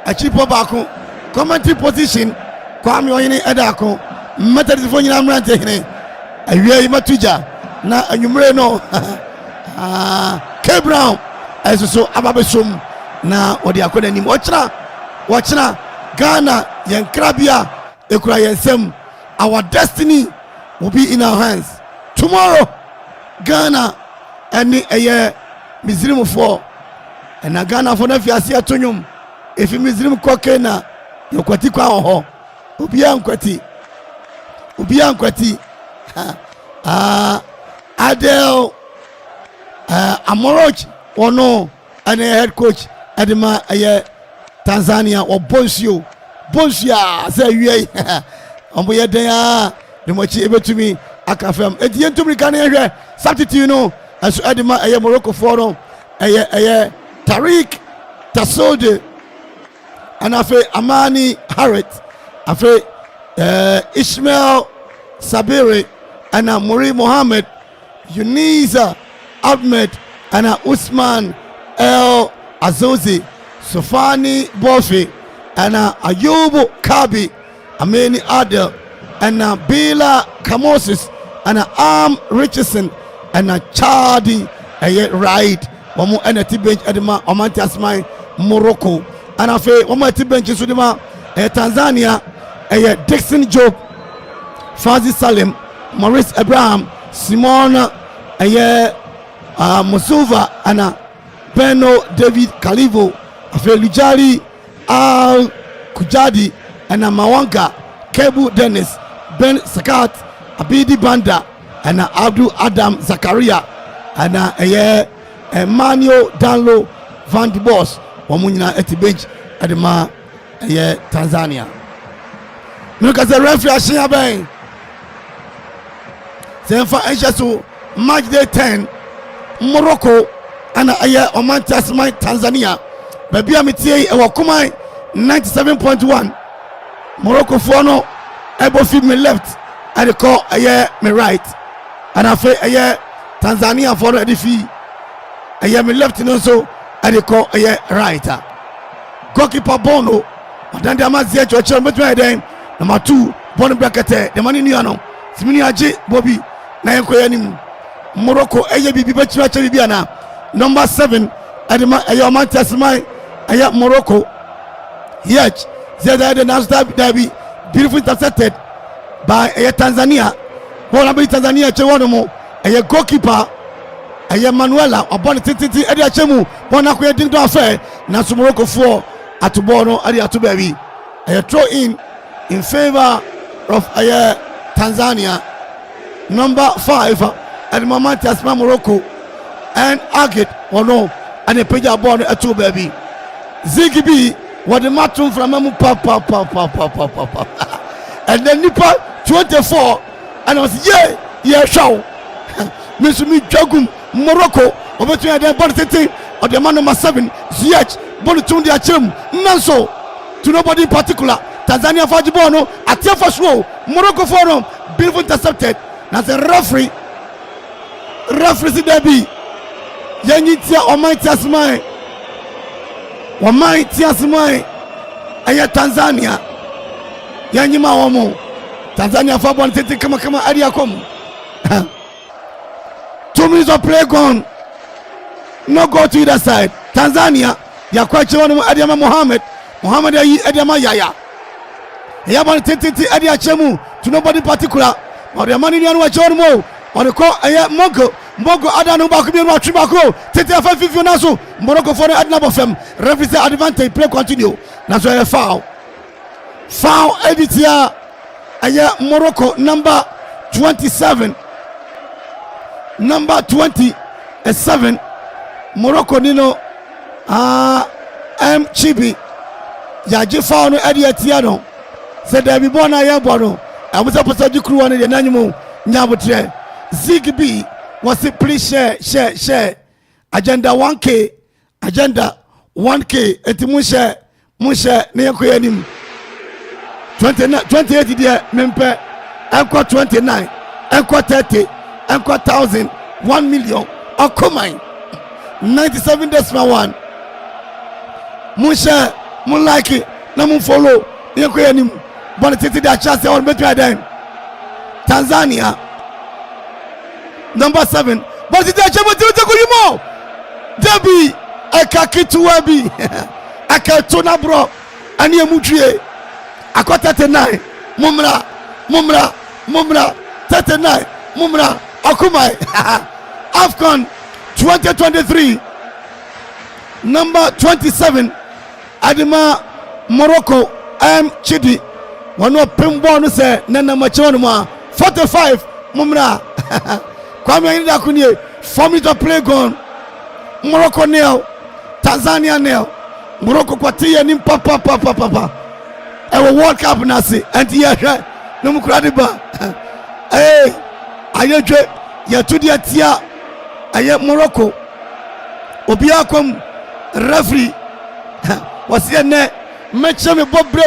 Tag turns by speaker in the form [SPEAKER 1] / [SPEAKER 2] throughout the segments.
[SPEAKER 1] a cheaper baku commentary position Kwame Oyini Edako Methodist for Yamrante a year Matuja na anyumre no K Brown as so ababesum na odi akoda nim watchna Ghana yen krabia ekura yensem our destiny will be in our hands tomorrow Ghana and a Mizrim for and a Ghana for Nafiasia Tonyum if you Mizrim Kokena yokwati kwa ho ubia nkwati Adel Amoroch ono and a head coach Adema Tanzania or Bonsia say we omboye den the much able to me Akafem edien to me kan ehwe substitute no as Adema Morocco for no Tariq Tasode and afe Amani Harrit afe Ismail Sabiri and Muri Mohammed Yunisa Ahmed and Usman El Azozi Sofani Bofi and Ayubu Kabi Ameni Adel and Bila Kamosis and Arm Richardson and Chadi Right Wamu and bench Edema Omantiasmai Morocco and Afe Omati bench Sudima Tanzania Dixon Job Fazi Salim Maurice Abraham Simona Musuva and Beno David Kalivo Afe Lijari Al Kujadi and Mawanga Kebu Dennis Ben Sakat Abidi Banda and Abdul Adam Zakaria and Emmanuel Danlo Van de Bos Wamunyina eti bench Adema Tanzania. Look at the referee Ashia Ben. Senfa Enjasu match day 10 Morocco and Omantiasmai Tanzania. Baby Amitie Ewakumai 97.1. Morocco for no able feed me left and the call me right. And I feel Tanzania for the fee. Me left and also and the call right. Goalkeeper Bono. Then the Amazia to a chair between them. Number 2, Bono Brackete, the money Niano. Simini Aji Bobby Nayankoyanim. Morocco Bibi Bibiana. Number 7 Ayamantasmai Morocco. Yet the national derby beautifully intercepted by Tanzania. Tanzania Chewonomo goalkeeper Manuela upon Titi Edia Chemu Bonaku didn't affair Nasu Morocco 4 at Bono Adia Tubebi throw in favor of Tanzania. Number 5 at the moment Tasma Morocco and Agit no and a Peja Bono at Tubebi Zigibi what the match from Mamu Papa and then Nipa 24 and I was show Miss Me Jogum Morocco over to the body or the man number 7 Ziyech Bonutun dia Chem Nanso to nobody in particular Tanzania Fajibono at Tiafa Show Morocco forum beautiful intercepted. Now the referee Debbie Yangitia Almighty Asmai Wamaiti Asmai Tanzania Yanyima Omo Tanzania Fabon Titi Kama Adiakom 2 minutes of play gone. No go to either side. Tanzania Yakwachi Adiama Mohammed Adiama Yaya Yaban Titi Adia Chemu to nobody particular or the money you John Mo or the call Mogo Adanu Bakubi Tribako Titi Afafi Naso Morocco for the Adnabofem referee advantage play continue. That's why a foul Editia Morocco number 27 number 27 Morocco Nino M Chibi Yaji foul no Ediatiano said there be born I bono I was a person crew on the animal Nyabutre Zigby was it please share agenda 1K etimushe Nekoyanim 28 there mempe Enko 29 Enko 30 Enko 1,000 1 million Okomai 97.1 Musha Mun like it. Na mun follow. Yenko yenim. But tete da chance on between them. Tanzania. Number 7. But tete chama tete ko yimo. Debi akakituabi. Akatona bro. Ani emutue. Akota 39. Mumra 39. Mumra Akumai. AFCON 2023. Number 27. Adima Morocco. Chidi. One more pinball no say nana machonuma 45 Mumra. Kwame Inda Kunye. 4 minutes play gone. Morocco nil. Tanzania nil. Morocco kwatia nim papa. Ewo World Cup nasi. Anti ya no mukradiba. Hey, ayedwe ya tudi atia aye Morocco. Obia kom referee. Wasi ne mention me bobre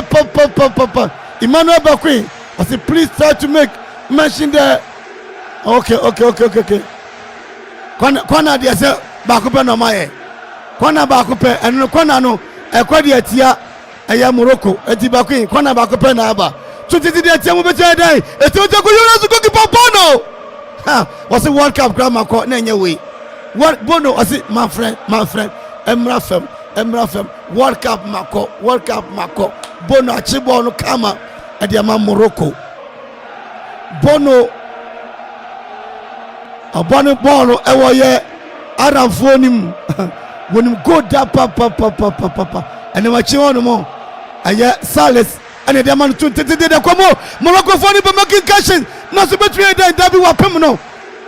[SPEAKER 1] papa. Emmanuel Bakwi was please try to make mention there. Okay. Kwana dia se bakope no maye. Kwana bakope eno kwana no ekwadi atia aye Morocco. Eti Bakwi kwana bakope na aba. So titi dia tia mo betia dai. Eti o ko yona su ko Bono. Was a World Cup grandma ko na nye we. What Bono was it my friend Emra Fem World Cup mako Bono achibo no kama adiama Morocco. Bono abone bono ewo ye Amanfo nim wonim go da papa ene machi wono mo aye Sales ene de man tun tete de komo Morocco for ni be making cash na so betwe da bi wapem no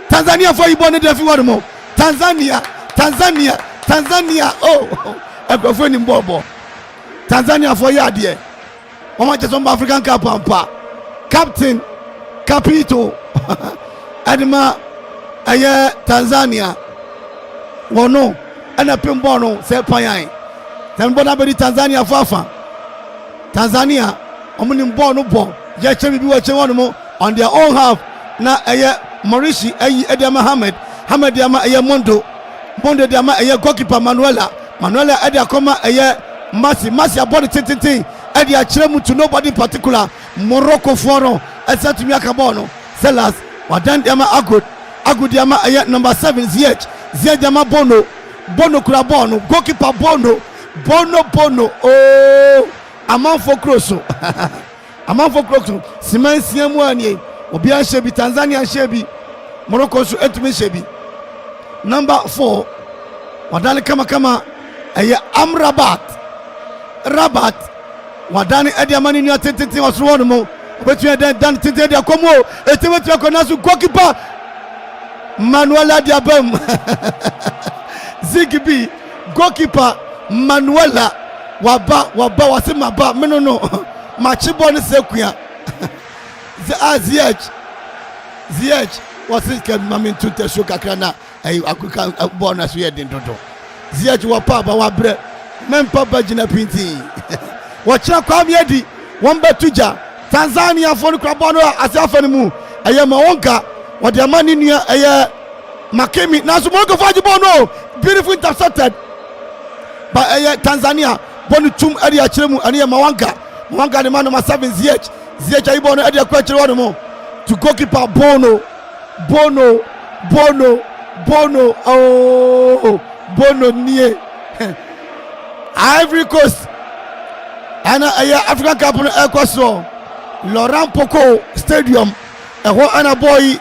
[SPEAKER 1] Tanzania for ibone de fi wono mo Tanzania oh Akropong ni mbobo Tanzania for yade o ma jeso African Cup ampa captain capito adima aye Tanzania wono ana pembo no se panyan tembo na be Tanzania fafa Tanzania omuni mbo no bo ye chemi bi wa che wono mo on their own half na aye Maurici ayi Ediama Hamad Diama aye Mondo Diama aye goalkeeper Manuela Edia Koma aye Masi abodi tintin Edia Chiremu to nobody in particular Morocco foro esa tumi akabono Sellers wadan Diama Agud Diama aye number 7 Ziyech Diama Bono kura Bono goalkeeper Bono oh Amanfo Kroso Simensi Mwani obi an shebi Tanzania shebi Morocco so etumi shebi. Number 4 wadani kama aye Rabat wadani Ediamani ni atete wasruwono mo obetu dan tete dia komo etemetu akonasu goalkeeper Manuela Diabem Zigby goalkeeper Manuela waba wasema ba menono machibo ni sekuya Ziyech was it can mamin tunte show kakana ay akuka bonus we den dodo Ziyech wa papa wa bre mem papa jina pinti wacha kwa miedi womba tuja Tanzania for kwa bono asiafa ni mu aye mawonka wode amani nua aye Makemi na so Morocco faji bono beautiful intercepted by aye Tanzania bonu tum area chiremu ane mawonka de man number 7 Ziyech ayi bono area kwa chire wono mo to goalkeeper Bono oh Bono nie Ivory Coast ana African Cup no ekoso Laurent Poko Stadium eho ana boy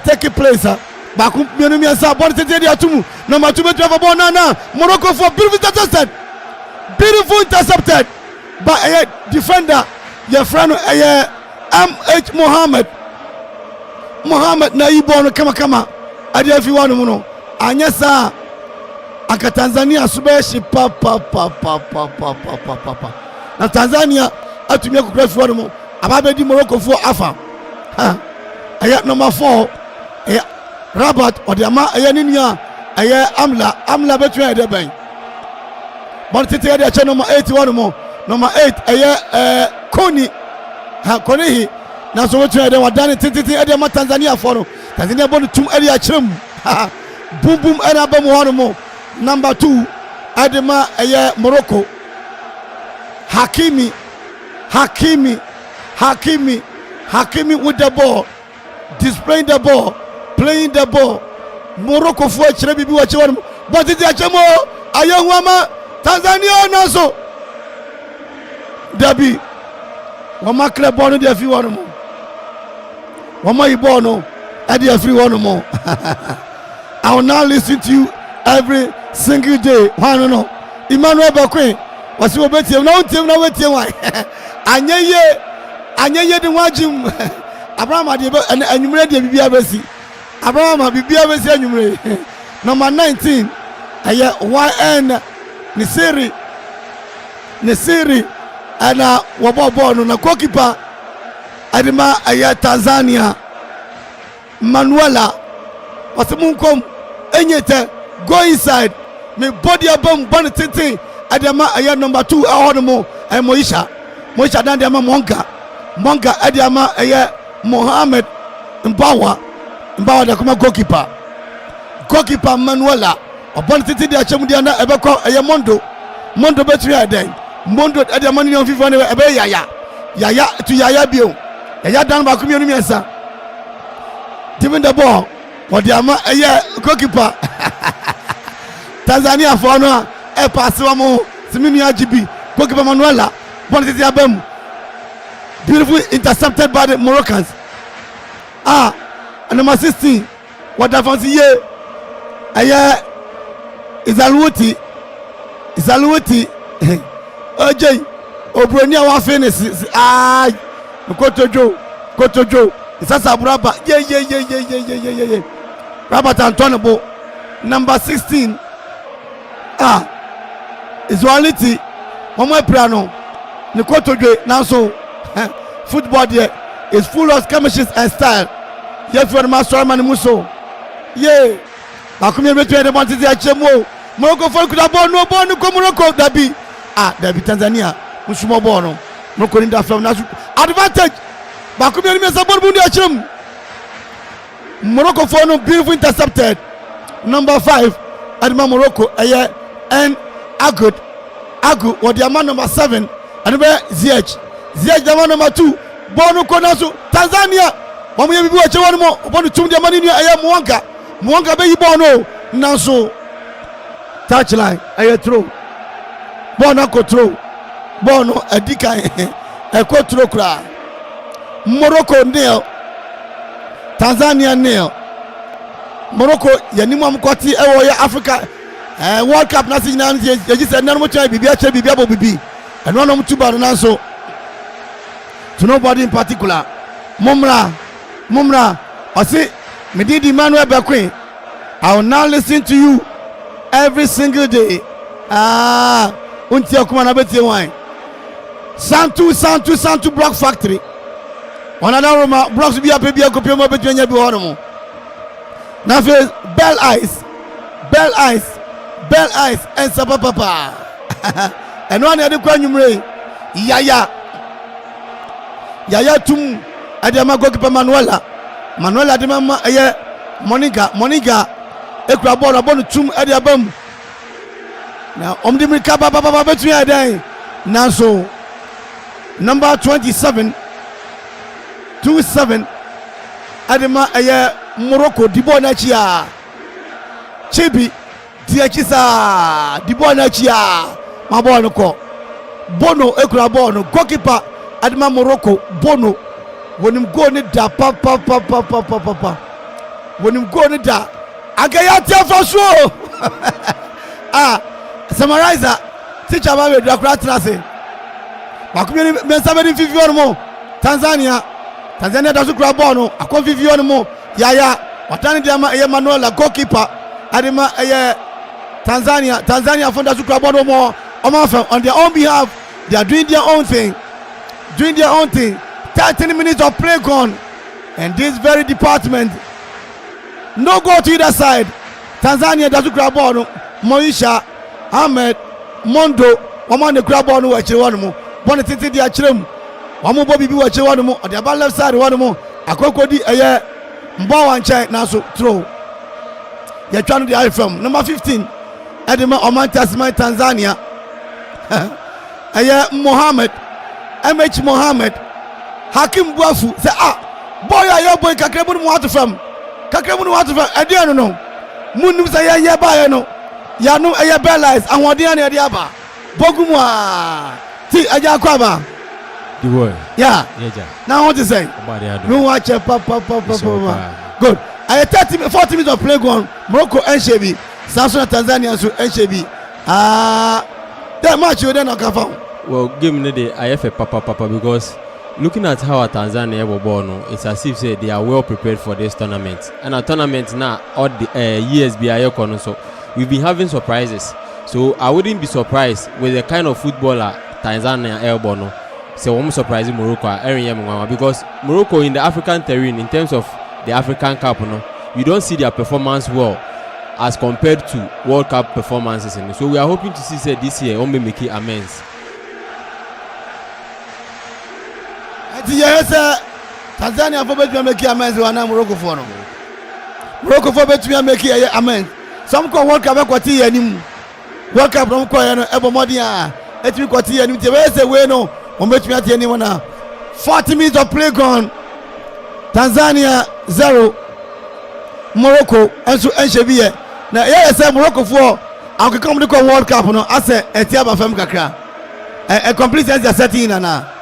[SPEAKER 1] take place ba ku mienu miensa ball tete dia tumu number 2 betu for na Morocco for beautiful intercepted by defender your friend MH Mohammed na ibono kama adia fi wanu no anyesa aka Tanzania subeshi papa na Tanzania atumia kukura fi wanu mo ababedi Morocco for afa number 4 Rabat odiama ninia amla betu ede ben bon tete ede cha number 8 wanu mo number 8 Koni Koni na so wetu ede wadani titi ede ma Tanzania foro Tanzania bonu tum ede achirem bum era ba mo hono mo number 2 ede ma Morocco Hakimi with the ball, displaying the ball, playing the ball. Morocco for a Chile bibi wache wanu, but it is a chemo. Ayong wama Tanzania naso. Dabi, wama club bono di afi wanu mo. Wama ibono adi afi wanu mo. I will now listen to you every single day. Why no? Emmanuel Bakwe was you bet him now team now wait him why. Anyeye de wajim. Abraham adi and enyumre de bibia besi. Abraham bibia besi enyumre. Number 19 aya YN Nisiri ana wabo no na goalkeeper adima aya Tanzania Manuela wasimunkom enyete go inside me body abam bon tete adama aya number 2 ahono ay Moisha dan de ama Monga adama aya Mohammed Mbawa da kuma goalkeeper Manuela obon tete de achemu de na ebekọ aya Mondo betri aden Mondo adama ni on FIFA ne ebe yaya bio yaya dan ba kuma enu miensa giving the ball for the ama goalkeeper Tanzania for no e pass wa mo simini ajibi goalkeeper Manuela ball tete abam beautifully intercepted by the Moroccans. And number 16 what that fancy ye Izaluti OJ Obronia wa finish Kotojo Isasa Braba ye Robert Antonio number 16 Izualiti Momo Piano Nikotojo now so football there is full of skirmishes and style. Yes, for the master man Muso. Yeah. Bakumi between the mountains achemo. Morocco for kuda ball no ko Morocco dabi. Dabi Tanzania. Musumo ball no. Morocco in that from advantage. Bakumi me support bundi achem. Morocco for no beautiful intercepted. Number 5 Adima Morocco and Agu or the man number 7 and Ziyech the man number 2 Bono Konasu Tanzania Wamu bibi wache wanu mo Bono tumdi amani ni Mwanga be yibono Nanso touchline throw Bono ko throw Bono edika ko throw kura Morocco nil Tanzania nil Morocco yanimu amkwati ewo ya Africa World Cup nasi jina yaji se nanu mo try bibi ache bibi abo bibi eno no mtuba nanso to nobody in particular. Mumra, I say, Medidi Emmanuel Bakwe, I will now listen to you every single day. Until Kumana Beti wine. Santu Block Factory. One another blocks be a baby, a copy of between your Bihonomo. Now, Bell Eyes, and Sabapa. And one other quanum Yaya tum adama goalkeeper Manuela adama Moniga ekura ball abonu tum adabam na omdimika baba between adan nanso number 27 adama Morocco dibo na chia Chibi diachisa dibo na chia ma ball ko Bono ekura ball no goalkeeper Adima Morocco Bono when him go ni da pa when him go ni da agaya tia for sure summarizer teacher ba we drakura trase bakumi me sabedi fifi mo Tanzania da su kura ball no akon fifi mo yaya watani dia ma Manuela goalkeeper Adima Tanzania for da su kura ball no mo Amanfo on their own behalf they are doing their own thing 30 minutes of play gone and this very department no go to either side. Tanzania does grab ball Moisha Ahmed Mondo woman the grab ball no wache one mo bon tete di achirem womo bobi bi wache one mo on the left side one mo akoko di mbo wan chai na so throw you trying the from number 15 Edema Omantasman Tanzania aya Mohammed MH Mohammed Hakim Buafu say boy ayo boy kakrebu no what from ade no munum say ya ba no ya no aya belize ahode na ade aba bogumu ti aja kwaba
[SPEAKER 2] the boy
[SPEAKER 1] yeah now what to say no watch papa good I 40 minutes of play gone Morocco Nshebi Samson Tanzania so Nshebi that match you then Akuffo.
[SPEAKER 2] Well, game no dey I have papa because looking at how Tanzania were born, it's as if say they are well prepared for this tournament. And a tournament now all the years be a so we've been having surprises. So I wouldn't be surprised with the kind of footballer Tanzania airborne. So I'm surprising Morocco because Morocco in the African terrain in terms of the African Cup, you don't see their performance well as compared to World Cup performances. So we are hoping to see say this year only make amends.
[SPEAKER 1] Yes, Tanzania for better make amends one Morocco for no. Morocco for better make amends. Some call World Cup kwati anim. World Cup no call no ebomodia. Etimi kwati anim te we say we no. O betumi ati anim na. 40 minutes of play gone. Tanzania 0. Morocco enso Nshebi ye. Na yes say Morocco for akekam de call World Cup no ase etiaba fam kakra. A complete sense setting na.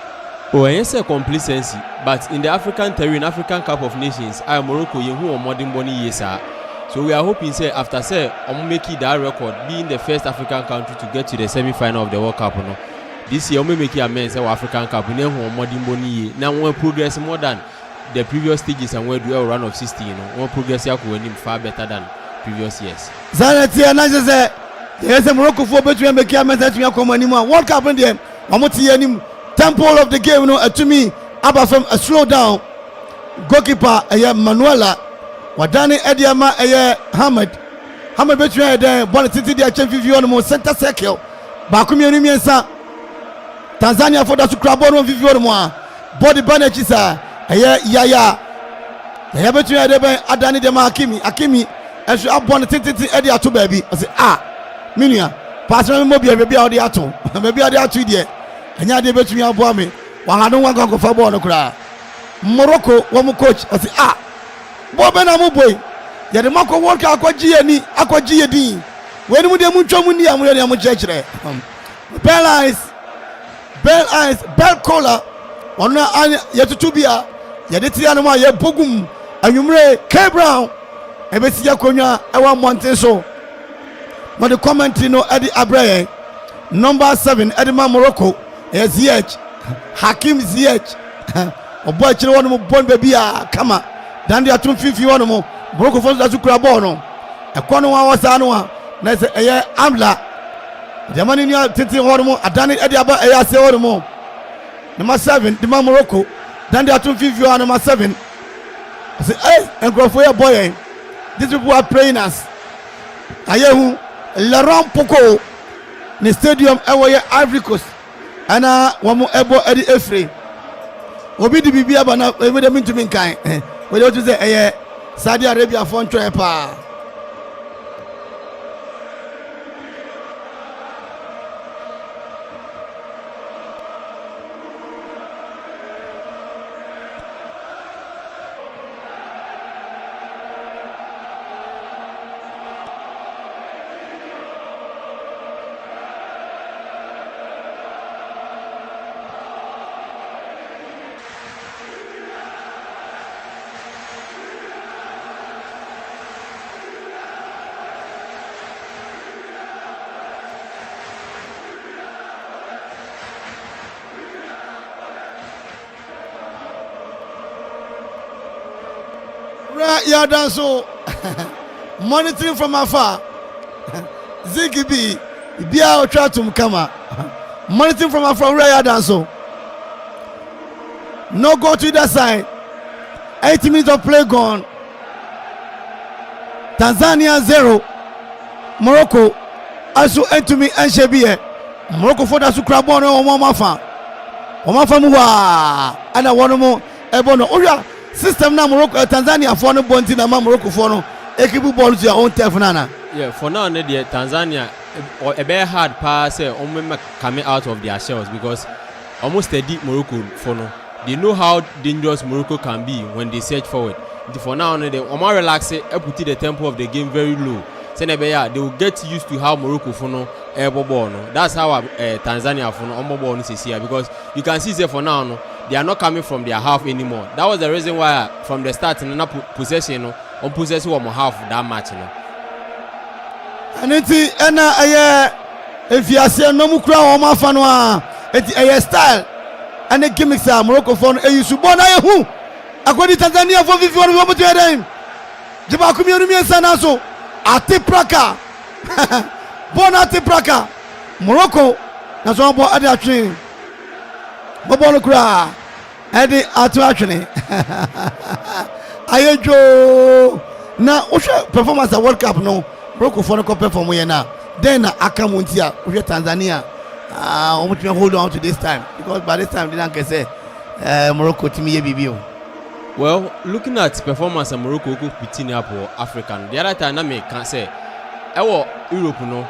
[SPEAKER 2] Oh, yes, a complacency, but in the African terrain, African Cup of Nations, Morocco, you who are modern bonny years, so we are hoping, say, after say, make it that record, being the first African country to get to the semi-final of the World Cup. No? This year, we make it amends our African Cup. We know modern bonny year. Now we progress more than the previous stages and we do a run of 16. We progress far better than previous years.
[SPEAKER 1] Zanatia, Naja, yes, a Morocco for between make amends that we are coming anymore. World Cup in them, Amoti tempo of the game, to me, Abafem a slow down. Goalkeeper, Manuela, Wadani Ediama, Hamad between there, Bonatiti, the HMV on the center circle. Bakumi Miensa, Tanzania for the Sukrabon Vivio, Body Banachisa, Yaya, the Habitude Adani de Akimi, as you are Bonatiti Edia to baby. I say, Minia, Pastor Mobile, maybe out the atom, maybe out the atom. Anya de betumi aboa me wa hanu wan kan kofa ball no kra Morocco wo mu coach o say bo be na mu boy ye de mako work akwaji ani akwaji yedin we ni mu de mu twam ni am ye de mu chekire bell eyes bell collar ona ye tutu bia ye de tia no ma ye bogum anwumre K Brown e be sia konwa e wa monte so ma de commentary no edi abraye number 7 Edema Morocco ZH Hakim ZH obo chire wonu bon baby kama dan dia tun fifi wonu mo Morocco fo da su kura ball no e kono wa wasa no na se eye amla jamani ni titi wonu mo adani edi aba eye ase wonu mo number 7 Edema Morocco dan dia tun fifi wonu number 7 say engrofo ye boy these people are praying us ayehu Laurent Poko ni stadium ewoye Ivory Coast ana wamo ebo edi efre obi di bibia bana we dem ntumi nkan we dey to say Saudi Arabia fon twa pa yeah, dance so monitoring from afar. Ziggy be out try to come monitoring from afar. Where dance so no go to that side. 80 minutes of play gone. Tanzania 0, Morocco also enter me Nshebi. Morocco for that Sukrabon or Mafa muwa and I want more ebono. Oh yeah. System na Morocco Tanzania for no bonti na Morocco for no ekibu ball to your own turf nana.
[SPEAKER 2] Yeah, for now the Tanzania a very hard pass coming out of their shells because almost steady Morocco for no. They know how dangerous Morocco can be when they search forward. For now, they will relax it, put the tempo of the game very low. They will get used to how Morocco for no ball. That's how Tanzania for no ball is here because you can see for now they are not coming from their half anymore. That was the reason why from the start in possession on possession of half that match.
[SPEAKER 1] And it's if you are saying no more crowd or fanwa, it's a style and the gimmicks are Morocco for a subona who according to Tanzania for 51 moment to them. Jabakumi Sanaso Ati Praka Bonati Praka Morocco that's one boy at the training. Bobolo Kra Eddie Atu Ayejo na Osha performance at World Cup no Morocco for no perform we now. Then Akamuntia with Tanzania hold on to this time because by this time they don't say Morocco to me BBO.
[SPEAKER 2] Well, looking at performance of Morocco beating up African, the other time I can say Europe no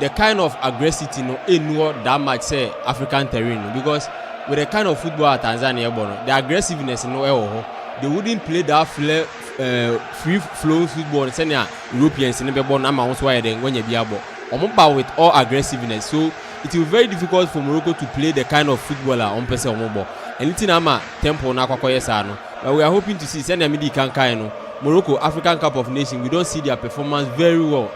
[SPEAKER 2] the kind of aggressivity no that much say African terrain because with the kind of football at Tanzania the aggressiveness no they wouldn't play that free flow football senior Europeans in the ball amounts why then when you be able with all aggressiveness, so it will be very difficult for Morocco to play the kind of footballer on person on mobile. Anything ama tempo na kwa no. But we are hoping to see send midi kankai no Morocco African Cup of Nations. We don't see their performance very well.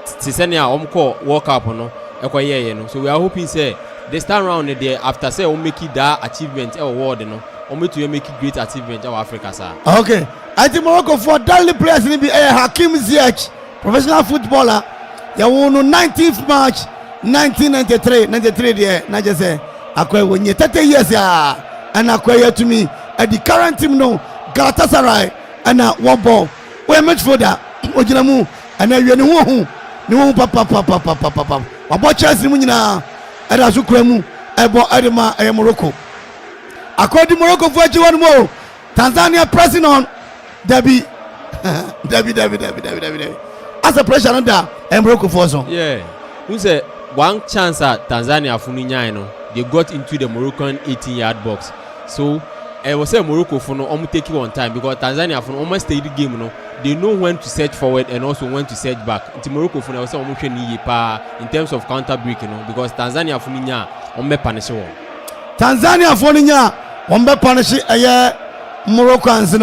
[SPEAKER 2] Sisenia omko World Cup no ekoye no. So we are hoping say this time round there after say make it that achievement award no. To make it great achievement of Africa sir. Okay.
[SPEAKER 1] I think Morocco for daily players in the Hakim Ziyech, professional footballer. They won on 19th March 1993 there. Na just say akwa when you 30 years ya and akwa to me at the current team no Galatasaray and one ball. We match for that. Ojinamu and then you know who papa. About Chelsea munina and azukremu ebo Adema Morocco. According to Morocco for one more. Tanzania pressing on Debbie. As a pressure under Morocco for some.
[SPEAKER 2] Yeah. Who said one chance at Tanzania Funinya, they got into the Moroccan 18-yard box. So I was saying Morocco for no take it on time because Tanzania for almost stayed the game, they know when to search forward and also when to search back. Into Morocco for was almost in terms of counter break, because Tanzania Funinya on punish.
[SPEAKER 1] Tanzania Funinya on punish Moroccans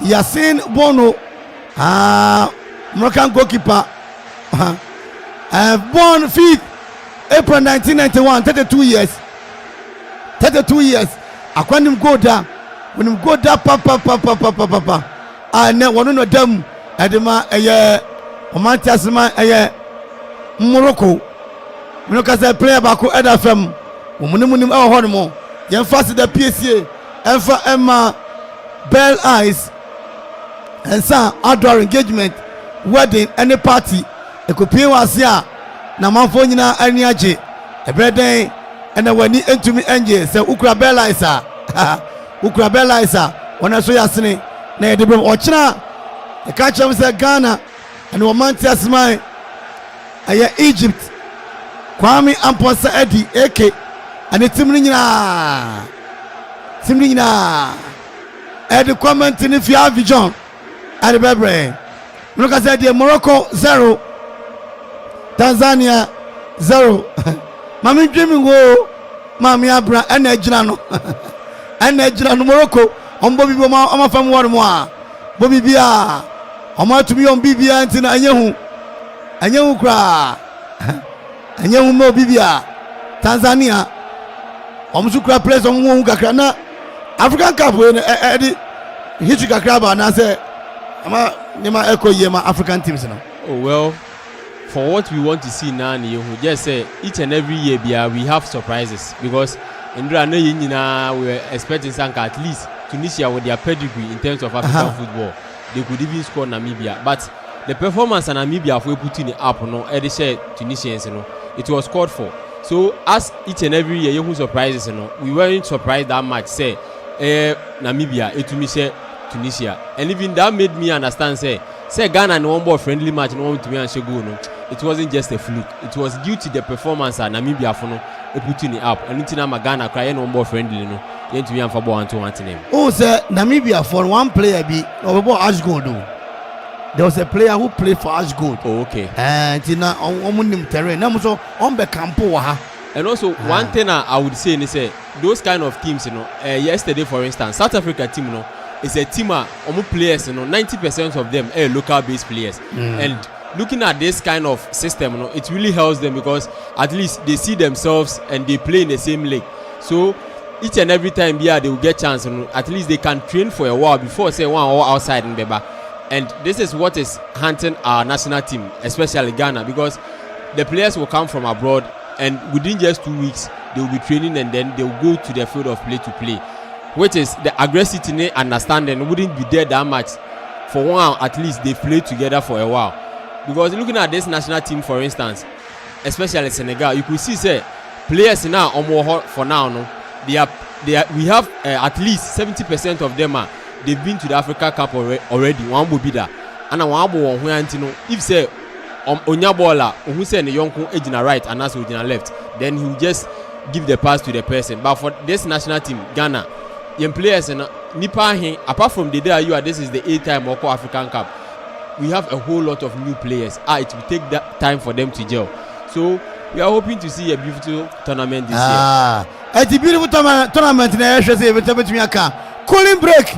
[SPEAKER 1] Yasin Bono Moroccan goalkeeper born 5th April 1991 32 years akwanim go da when him go da papa and one of them edema omantiasma Morocco say player bako edafem omunim honmo yen fast the PSA enfa Emma Bell Eyes and some outdoor engagement wedding any party ekopie wasia na Amanfo nyina ani age ebreden and wani entumi enje say ukura Bell Eyes ukura Bell Eyes ona so yasene na edebem ochina e ka chem say Ghana and womantia smile aya Egypt Kwame Amposa Edi AK and timni nyina Edi comment in if you have vision at the Bebre. Look at that, Morocco 0, Tanzania 0. Mami dreaming go, Mami Abra, and Ejrano, and Ejrano Morocco, on Bobby Boma, I'm a fan one more. Bobby Bia, I'm out to be on Bibia and Anyahu Kra, Anyahu Mo Bibia, Tanzania, Omsukra plays on Mungakrana, African Cup when Eddie Hitchika Kraba and I say, African teams now. Oh
[SPEAKER 2] well, for what we want to see now, you just say each and every year we have surprises because in we were expecting Sanka at least Tunisia with their pedigree in terms of African football. They could even score Namibia, but the performance in Namibia we put in the app Tunisians, it was scored for. So as each and every year you surprises, we weren't surprised that much. Say Namibia, Tunisia, and even that made me understand. Say Ghana and one more friendly match, no one to me and Shegu. it wasn't just a fluke. It was due to the performance at Namibia for no putting it up. And it's not Ghana crying no more friendly no. You to be on for one to one name.
[SPEAKER 1] Oh, sir, Namibia for one player be over Ash Gold. There was a player who played for Ash Gold.
[SPEAKER 2] Oh, okay.
[SPEAKER 1] And you know, on terrain. Now so on the campo.
[SPEAKER 2] And also one thing I would say is those kind of teams, you know, yesterday for instance, South Africa team, you know, is a team of players, you know, 90% of them are local based players. And looking at this kind of system, you know, it really helps them because at least they see themselves and they play in the same league. So each and every time they will get chance, you know, at least they can train for a while before say one or outside in Beba. And this is what is hunting our national team, especially Ghana, because the players will come from abroad and within just 2 weeks they will be training and then they will go to the field of play to play, which is the aggressiveness understanding wouldn't be there that much. For one, at least they play together for a while. Because looking at this national team, for instance, especially Senegal, you could see say players now for now no, we have at least 70% of them they've been to the Africa Cup already. One will be there, and one will if say Onyabola who say the young ejina right and that's ejina left, then he will just give the pass to the person. But for this national team, Ghana, young players and Nipa, apart from the day you are, this is the 8th time Morocco African Cup. We have a whole lot of new players. It will take that time for them to gel. So we are hoping to see a beautiful tournament this year.
[SPEAKER 1] It's a beautiful tournament in the cooling break.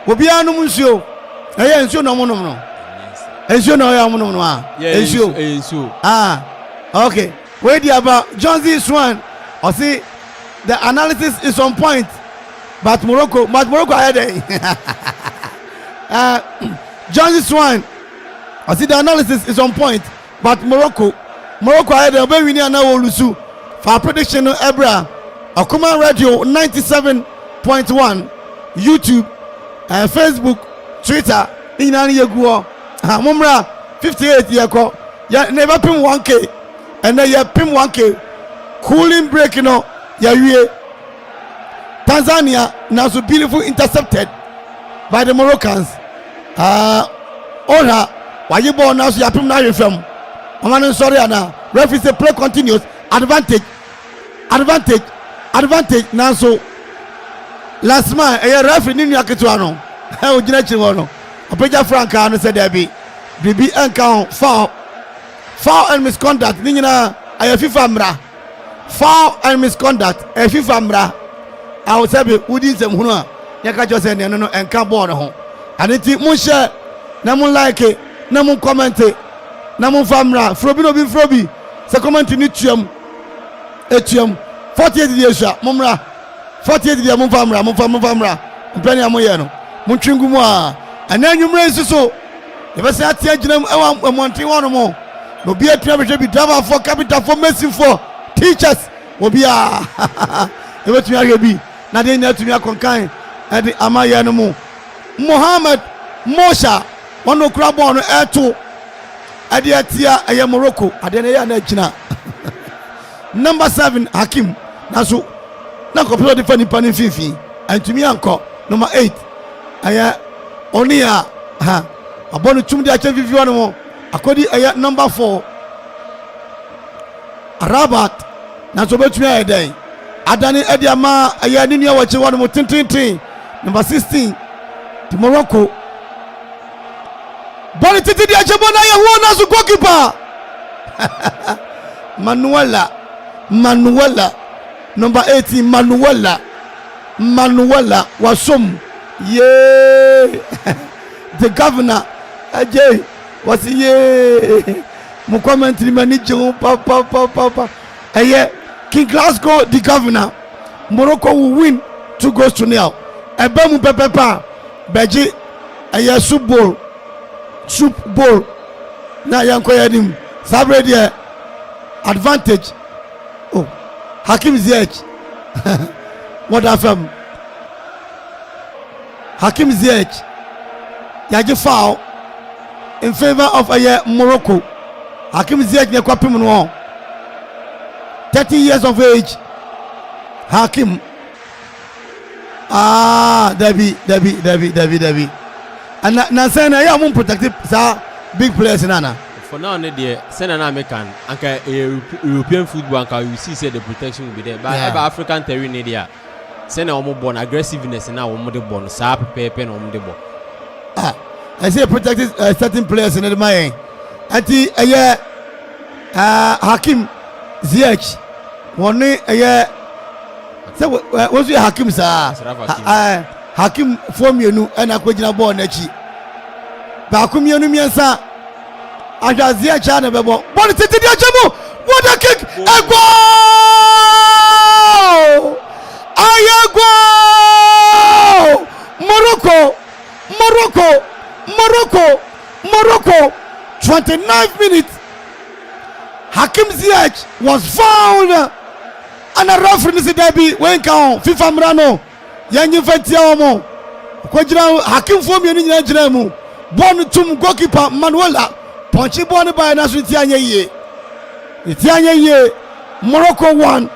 [SPEAKER 1] We'll be on Musio. I no mono. Okay. Wait there about Jonesy Swan. I see the analysis is on point. But Morocco ahead. Jonesy Swan. I see the analysis is on point. But Morocco ahead. We need now Lusu for prediction Ebra. Akuma Radio 97.1. YouTube, Facebook, Twitter, Inani Yaguo, Mumra 58 Yako, ya never pim 1K, and then ya pim 1K, cooling break, you know, ya Tanzania now so beautiful intercepted by the Moroccans. Ola, why you born now so ya pim na film. I'm sorry, Anna. Referee say play continues, advantage now so. Last man, a referee in Yakituano. How would you let you know? A picture Franca said there be uncount foul and misconduct. Nina, I have FIFA foul and misconduct. A FIFA I will say, wouldn't some Huna Yakajo said, no, and can't board home. And it's Musha, Namun like it, Namun comment it, Namun Famra, Frobino be Frobi, so comment to Nitrium, Etium, 48 years, Mumra. 48 dia mumfamra mpani amoyeno muntwingumu and then you raise so the best atia gina e monte wonu mo no be atua be be driver for capital for medicine for teachers obi e betumi ahwe bi na de nya tumi akonkan e de amayeno mu Mohammed Mosha wono kura bon no eto e de atia e Morocco ade na ya na gina number 7 Hakim naso na kopelo defend ni pani fifi antumi anko number 8 aya onia abonu tumdi ache fifi wonu mo akodi aya number 4 Rabat na so betumi ayeden adani ediama aya ninu awache wonu mo tintintin number 16 to Morocco boni titi di ache bona ya wona so goalkeeper Manuela number 18 Manuela Wasom. Yeah. The governor Ajay was mo commentary manager papa. King Glasgow the governor. Morocco will win 2-0. Ebemu pepepa beji soup bowl na yanko yadim sabre dia advantage. Oh, Hakim Ziyech. What FM? Hakim Ziyech. Yaji foul in favor of Morocco. Hakim Ziyech ne kwa pimu no. 30 years of age. Hakim. Debbie. And na say na ya mun protect sa big players nana.
[SPEAKER 2] for now, send an American, European football, and you see, say the protection will be there. But African terrain, send a more born aggressiveness and now more born, sap, paper, and on the ball.
[SPEAKER 1] I say protected certain players in the mind. Anti a year Hakim Ziyech, one a year. So, what's your Hakim, sir? Hakim form you know, and I quit your born next. Bakum Yanu, sir. I got Ziyech and a bebo. What is it? What a kick! A goal! Morocco. 29 minutes. Hakim Ziyech was found, and a referee is Debbie Wenka FIFA Mrano. Yanyi Fetiamo. Kwajira Hakim form you in Jemu. Born to goalkeeper Manuela. Punchy born by Nasu Tianye. Tianye. Morocco 1.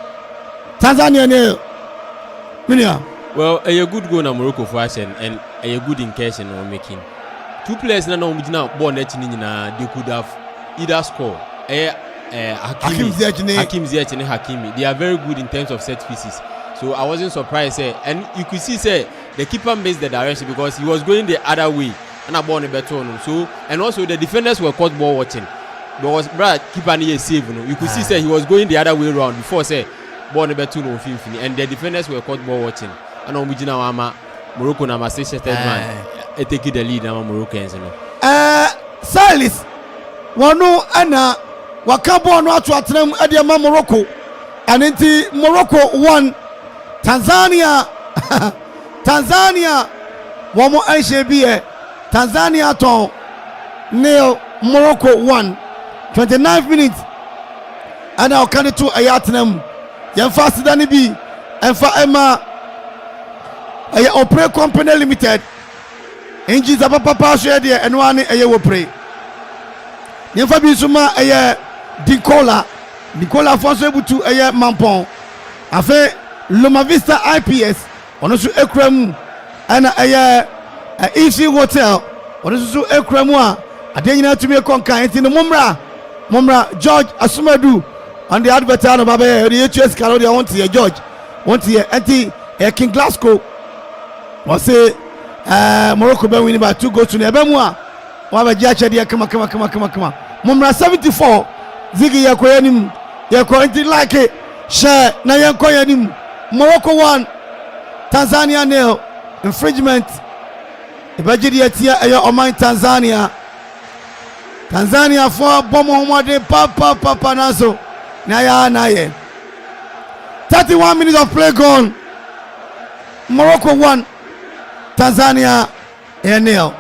[SPEAKER 1] Tanzania 0.
[SPEAKER 2] Well, a good goal na Morocco for us and a good incursion we're making. Two players na now born they could have either score. Hakim Ziyech and Hakimi. They are very good in terms of set pieces. So I wasn't surprised. And you could see the keeper missed the direction because he was going the other way and I born a better on. So and also the defenders were caught ball watching. Because Brad keeper need a save. You could see he was going the other way around before born a better on and the defenders were caught ball watching. And on Morocco na Massachusetts man take the lead na Moroccans
[SPEAKER 1] Silas wano ana wakabo no atu atrem ade ma Morocco anenti Morocco 1 Tanzania womo anhye Tanzania ton nil Morocco 1 29 minutes ana okane to ayatenam yemfa sidane bi emfa ema Opre Company Limited. Inji za papa so de eno ane opre. Nyemfa bi suma Nicola Fonso ebutu Mampon. Afe Loma Vista IPS ono so ekram ana Easy Hotel ono so ekram a ade nyina tumi konkan enti no momra George Asumadu on the advertiser no baba the HS Carol they want to George want to enti King Glasgow was say Morocco be winning by 2 goals to Nebemu a wa ba gia chede kama Mumra 74 Ziggy yakoyanim yakoyanti like share na yankoyanim Morocco 1 Tanzania 0 infringement ibajidi atia Oman Tanzania for bomo homade papa naso na ye 31 minutes of play gone. Morocco 1 Tanzania 0.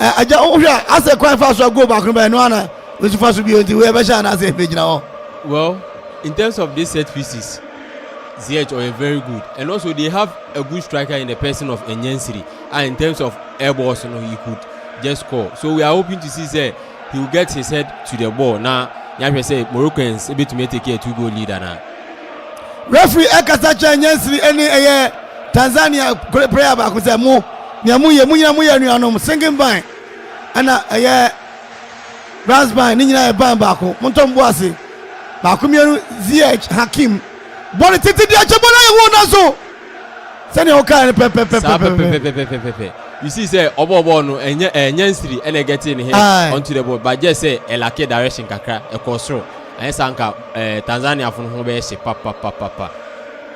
[SPEAKER 1] As a quite fast go back by no one which first to be on the way as a page now.
[SPEAKER 2] Well, in terms of these set pieces, Ziyech are very good, and also they have a good striker in the person of Enyensiri, and in terms of air balls, he could just score. So we are hoping to see he will get his head to the ball. Now, you say Moroccans able to make a 2-goal lead now.
[SPEAKER 1] Referee Ekasacha Enyensiri any Tanzania player back with mu nyamu singing by ana brass by ni nyina ban back montombo ase back mienu Ziyech Hakim ball titi di achebola ye won so sani o kan pepe you see say obo no Enyensiri ene get in here onto the ball but just say elake direction kakra e kosro sanka Tanzania fun ho be she papa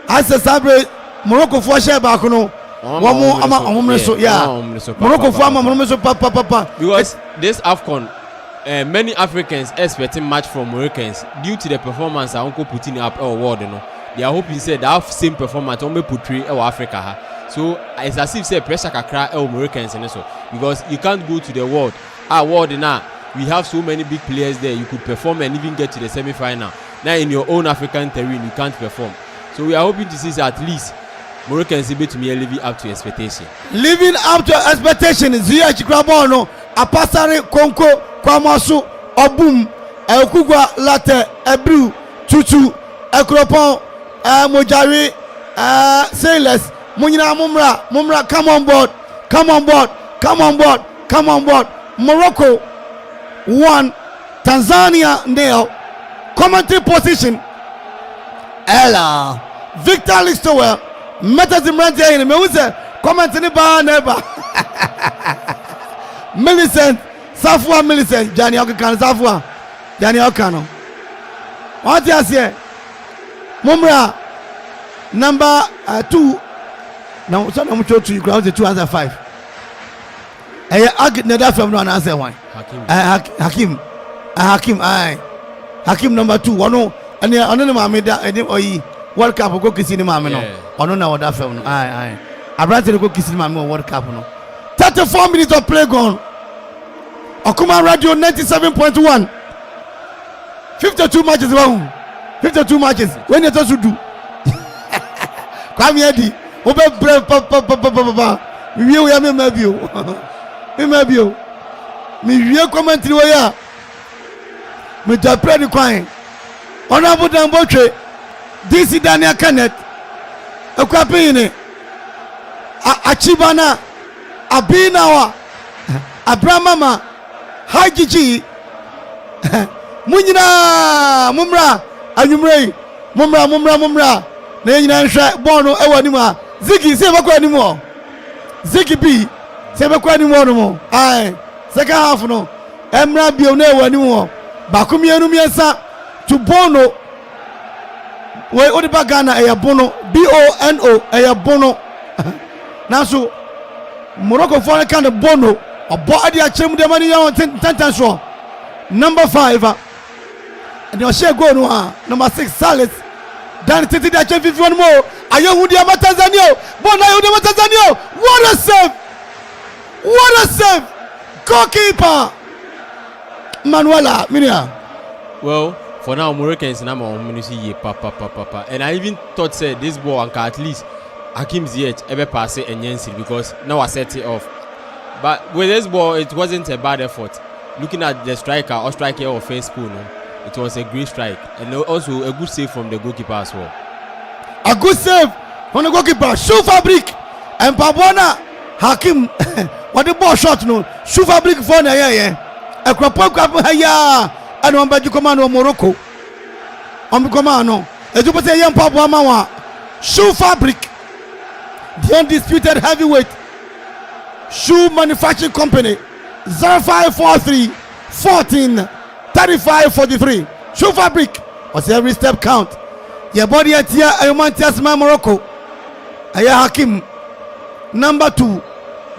[SPEAKER 1] as a sabre Morocco for share back no Morocco for papa
[SPEAKER 2] because this AFCON many Africans expecting much from Moroccans due to the performance Uncle putting up award they are hoping say that same performance on portray Africa so it's as if say pressure kakra Moroccans and so because you can't go to the world now we have so many big players there you could perform and even get to the semi-final now in your own African terrain you can't perform so we are hoping to see at least Moroccans able to living up to expectation. Living
[SPEAKER 1] up to expectation. Ziyech Grabono, Apasare Konko, Kwamasu, Obum, Ekugwa Latte, Ebru, Tutu, Akropong, Mojari, Sailors, Munina Mumra, come on board. Morocco 1, Tanzania 0. Commentary position. Ella Victor Listowell Metazimrantia in Muse comment in the bar never Millicent Safwa Millicent Johnny Okan Safwa Johnny Okano. What you say? Mumra number 2. Now so I'm sure to you ground the 2005. I get never from no answer one. Hakim Hakim number 2 one and I don't know made that World Cup go kissing him no ono na oda film no I Abrante go kissing him World Cup no 34 minutes of play gone. Okuma Radio 97.1 52 matches 52 matches when you to do come here di obe brave pa we ya me mabio me wie commentary we ya me da play the coin Honorable Damboche DC Daniel Kenneth Akuffo Achibana Abinawa Abramama Hajiji Munyina Mumra Anyumrei Mumra na nyina nhwe ball ewa ni ma Ziggy se bakwa ni mo Ziggy B se bakwa ni mo no mo ai second half no emra bio na ewa ni mo bakumienu miensa to Bono we odiba Ghana eya Bono BONO eya Bono naso Morocco for kind of Bono obo ade a chem de mani ya tension number 5 and your share go no number 6 Salis dan titi da chem 51 more ayehu de Tanzania Bono ayehu de Tanzania what a save goalkeeper Manuela Minia.
[SPEAKER 2] Well, for now, Moroccans now I'm see papa. And I even thought say this ball and at least Hakim Ziyech ever pass it and Yensi because now I set it off. But with this ball, it wasn't a bad effort. Looking at the striker or striker or face pool, no, it was a great strike and also a good save from the goalkeeper as well.
[SPEAKER 1] A good save from the goalkeeper. Shoe fabric and Pabwana Hakim. What the ball shot no? Shoe fabric for the yeah. Akropong-Akuapem ya and on Baji Commando Morocco. On Commando. As you put a young Pabwa Mawa. Shoe fabric. The undisputed heavyweight shoe manufacturing company 0543 14 35 43. Shoe fabric was every step count. Your body at here, I want to my Morocco. Aya Hakim number 2.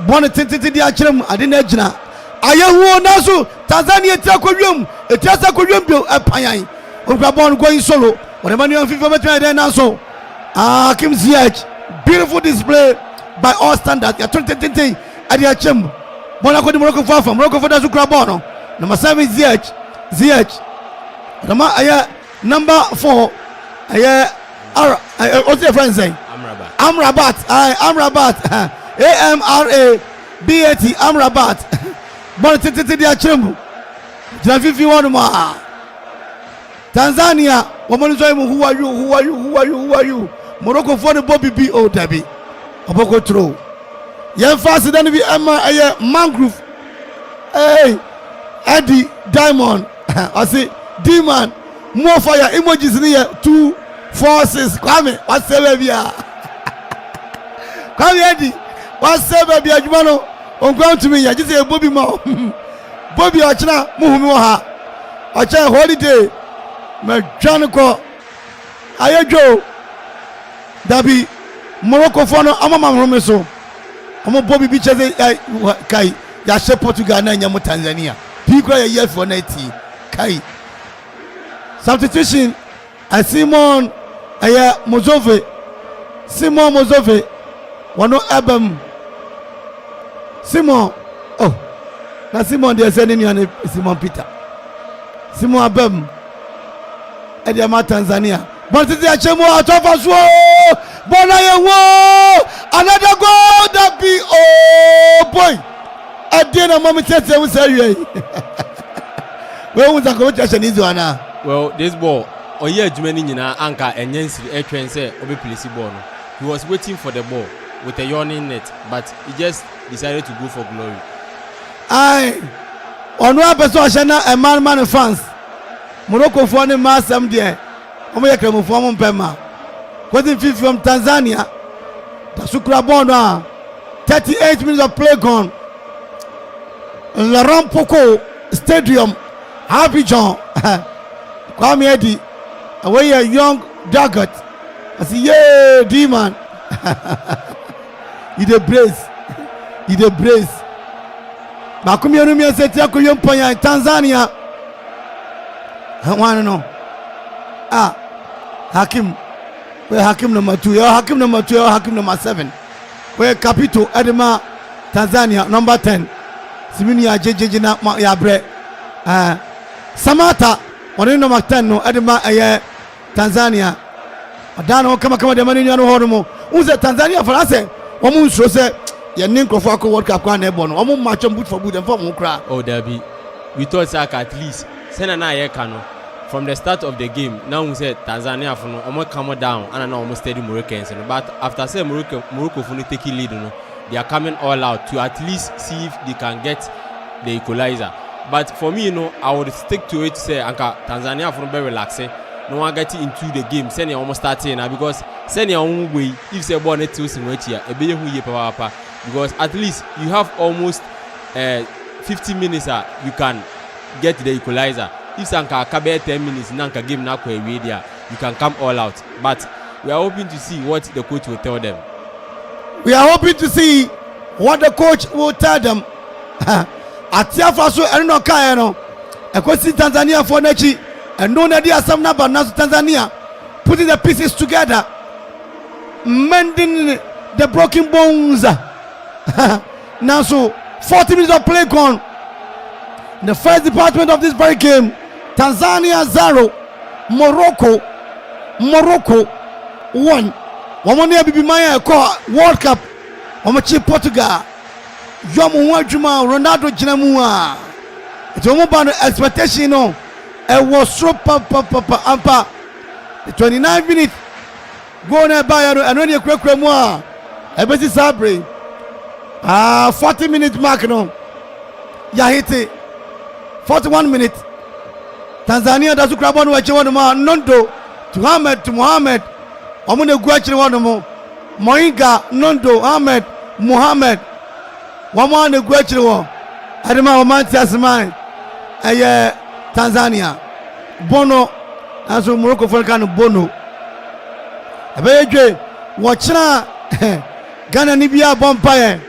[SPEAKER 1] Bonnet tinted the Achim, I didn't know. Ayahu naso Tanzania tiakwem etiasa kwem bio apanyan Ogbabon going solo whatever you FIFA between there now so Hakim Ziyech beautiful display by all standards ya 2020 at the Achim Bona ko di Morocco for Morocco for dasu Ogbabon number 7 Ziyech number 4 what's your friend saying Amrabat AMRABAT Amrabat But titi dia chembu. Jina 51 ma. Tanzania, woman say who are you? Morocco for the Bobby BO Debbie. Oboko throw. Yen fast than be a mangrove. Hey, Eddie Diamond. I say D-man. More fire emojis here 2 4 6. Kwame, what's the baby? Kwame Eddie. What's the baby Jumano? On ground to me, I just say Bobby Mo. Bobby Achna, Muhaha. Acha holiday. Mechanical. Ayajo. Dabi Morocco for no Amama Romeso. Amo Bobby Beaches Kai. Yashe Portugal na Yamu Tanzania. Pigwa a year for 90. Kai. Substitution. And Simon Aya Mozove. Simon Mozove. Wano Abem. Simon, oh, now Simon, they are sending you Simon Peter. Simon Abem, Ediama Tanzania. But it's a chemo out of us. Another goal that be, oh boy. At the end of moment, I will say, where was the competition is one now?
[SPEAKER 2] Well, this ball, or yeah, Jumani in our anchor and Yancy air train say, Obi Ball. He was waiting for the ball with a yawning net, but he just decided to go for glory.
[SPEAKER 1] Aye, ono abeso ahena e man fans Morocco for ne masam de omo ye kremo fo mo mpema kwati fifi from Tanzania tasukura bono 38 minutes of play gone Laurent Poko Stadium Abidjan Kwame Edi away a young Dagot I say yeah D-man you the brace Bakumi enu mi seti akoyem ponya Tanzania one no Hakim we Hakim number 2 Hakim number 2 Hakim number 7 we Capito Edema Tanzania number 10 Simini ajejeje na ya bre Samata one number 10 no Edema Tanzania adano kama de manu no hono unse Tanzania France omu nso se ye ninkrofo akọ World Cup kwa na ebo no omu match boot for boot and for mu kra
[SPEAKER 2] oh Derby we thought at least send na ye kano from the start of the game now we said Tanzania for no omo come down and now almost steady Moroccans but after say Morocco for no take lead no they are coming all out to at least see if they can get the equalizer but for me I would stick to it say anka Tanzania for no be relaxing no one get into the game send you almost starting now because send your own way if say ball net to sim here e be hu ye papa because at least you have almost 50 minutes you can get the equalizer if sanka kabe 10 minutes nanka game na kwa ewie dia you can come all out but we are hoping to see what the coach will tell them
[SPEAKER 1] atiafa so eno kan no ekosi Tanzania for nachi and no idea some number now Tanzania putting the pieces together mending the broken bones now so 40 minutes of play gone in the first department of this very game Tanzania 0 Morocco 1 wamone bibi maya ko World Cup wamachi Portugal yomu wadjuma Ronaldo jinamu a etomo ba no expectation no it was so ampa the 29 minutes go na ba ya and when you kwekwe mu a ebesi sabre 40 minutes mark no ya hit 41 minutes Tanzania da su krabo no wache wono ma Nondo to Mohammed omune gu achire wono mo Moinga Nondo Ahmed Mohammed wamo na gu achire wo adema o Manchester Asman Tanzania Bono aso Morocco for kan Bono abeyedwe wo kira Ghana ni bia bompaye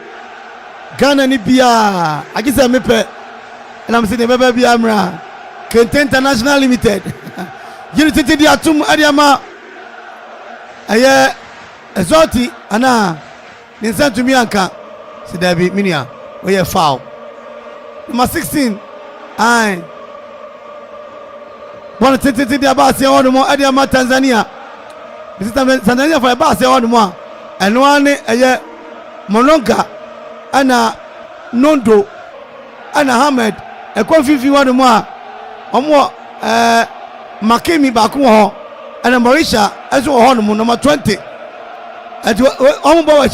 [SPEAKER 1] Ghana ni bia agise mepe na mse ne baba bia amra Kente International Limited unity di atum adiama exoti ana ninsantu mi anka sidabi minia we foul number 16 ai bona tete di abase wono mo adiama Tanzania Tanzania for abase wono mo eno ane Mononga ana Nondo ana Ahmed ekwafifi wono mo a omo Makemi ba ko ho ana Marisha ezo ho no number 20 omo ba wa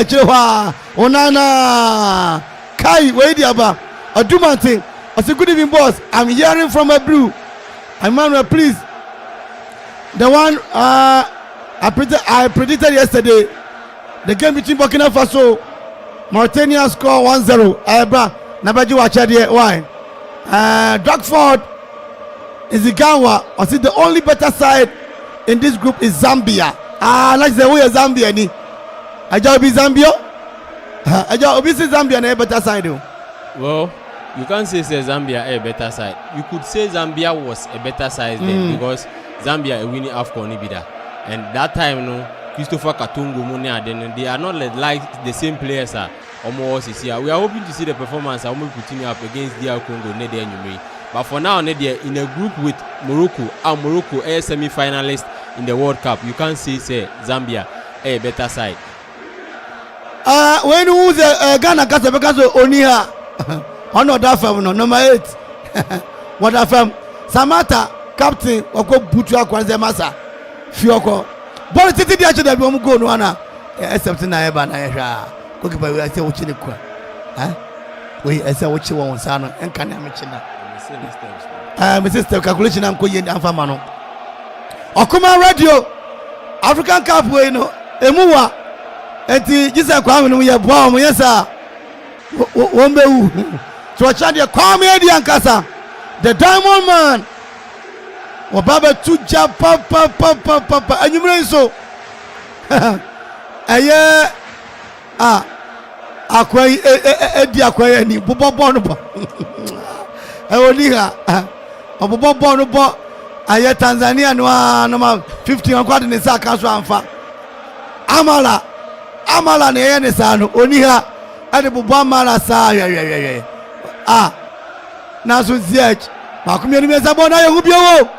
[SPEAKER 1] chirewa onana kai we di aba Odumante I say good evening boss I'm hearing from a blue Emmanuel please the one I predicted yesterday the game between Burkina Faso Mauritania score 1-0 Ebra nabaji wa chade why Drakford is the Gawa I see the only better side in this group is Zambia like the way Zambia ni aja be Zambia aja obi say Zambia na better side
[SPEAKER 2] well you can't say Zambia a better side you could say Zambia was a better side then because Zambia a winning AFCON ibida and that time no Christopher Katungu Munia then they are not like the same players almost is here we are hoping to see the performance almost putting up against DR Congo Nede Nyumri but for now Nede in a group with Morocco and Morocco a semi-finalist in the World Cup you can't say Zambia a better side
[SPEAKER 1] when who the Ghana because Onia on that film no number 8 what that film Samata captain oko butu akwanze masa fioko ball titi dia che da bi omu go no ana except na eba na hwa goalkeeper we say wo chine kwa we ese wo chi won sa no enka na me chi na my sister calculation am ko yen am fama no Okuma radio African Cup we no emuwa enti gisa kwa me no ye boa mo yesa won be wu to cha de kwa me edi ankasa the diamond man wababa tuja papa anyumre so eye akwai edi akwai ni bobo no bo oni ha bobo no bo aye Tanzania no ma 15 kwad ni sa ka so amfa amala na ye ni sa no oni ha ade bobo amala sa ye na so ziech makumye ni meza bona ye hubio wo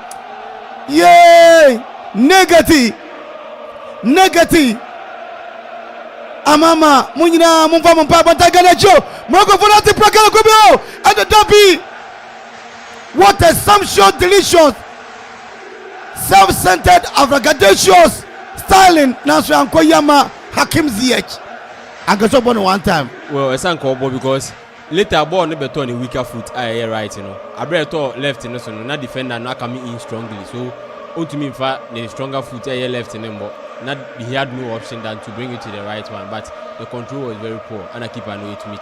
[SPEAKER 1] yay negative amama munyina mumfa mumpa bantagana jo Morocco for that prakala kubio at the derby. What a sumptuous, delicious, self-centered, abracadabrous styling Nasu Ankoyama Hakim Ziyech. I got up on one time.
[SPEAKER 2] Well, it's uncommon because later ball never turn a weaker foot. I right, you know. I better left in so not defender not coming in strongly. So to me, in fact, the stronger foot left in him, but not he had no option than to bring it to the right one. But the control was very poor, and I keep an to me.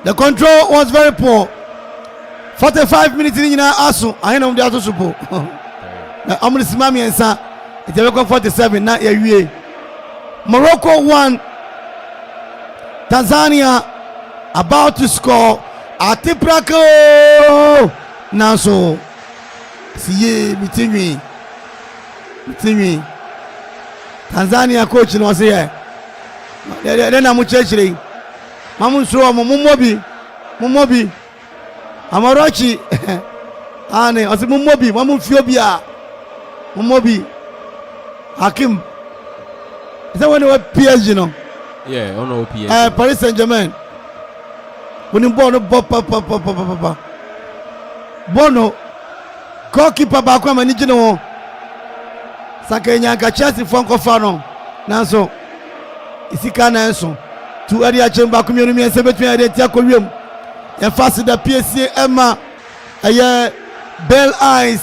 [SPEAKER 1] The control was very poor. 45 minutes in Asu, I know the other support. I'm going to see Mammy and Sa. It's a 47 now. Morocco 1. Tanzania about to score. Atiprako now so. See between Tanzania coach no say then I'm churching mamun so mumobi amarachi ane ose mumobi mamun fiobia mumobi Hakim is that when we PSG no
[SPEAKER 2] yeah on no PSG
[SPEAKER 1] Paris Saint-Germain when bono papa bono goalkeeper ba kwa maniji no Sakenya ka Chelsea fonko fano nanso isika na enso tu area chemba kumyenu mi ense betun area tia kowiem e fast da PSG Emma aye bell eyes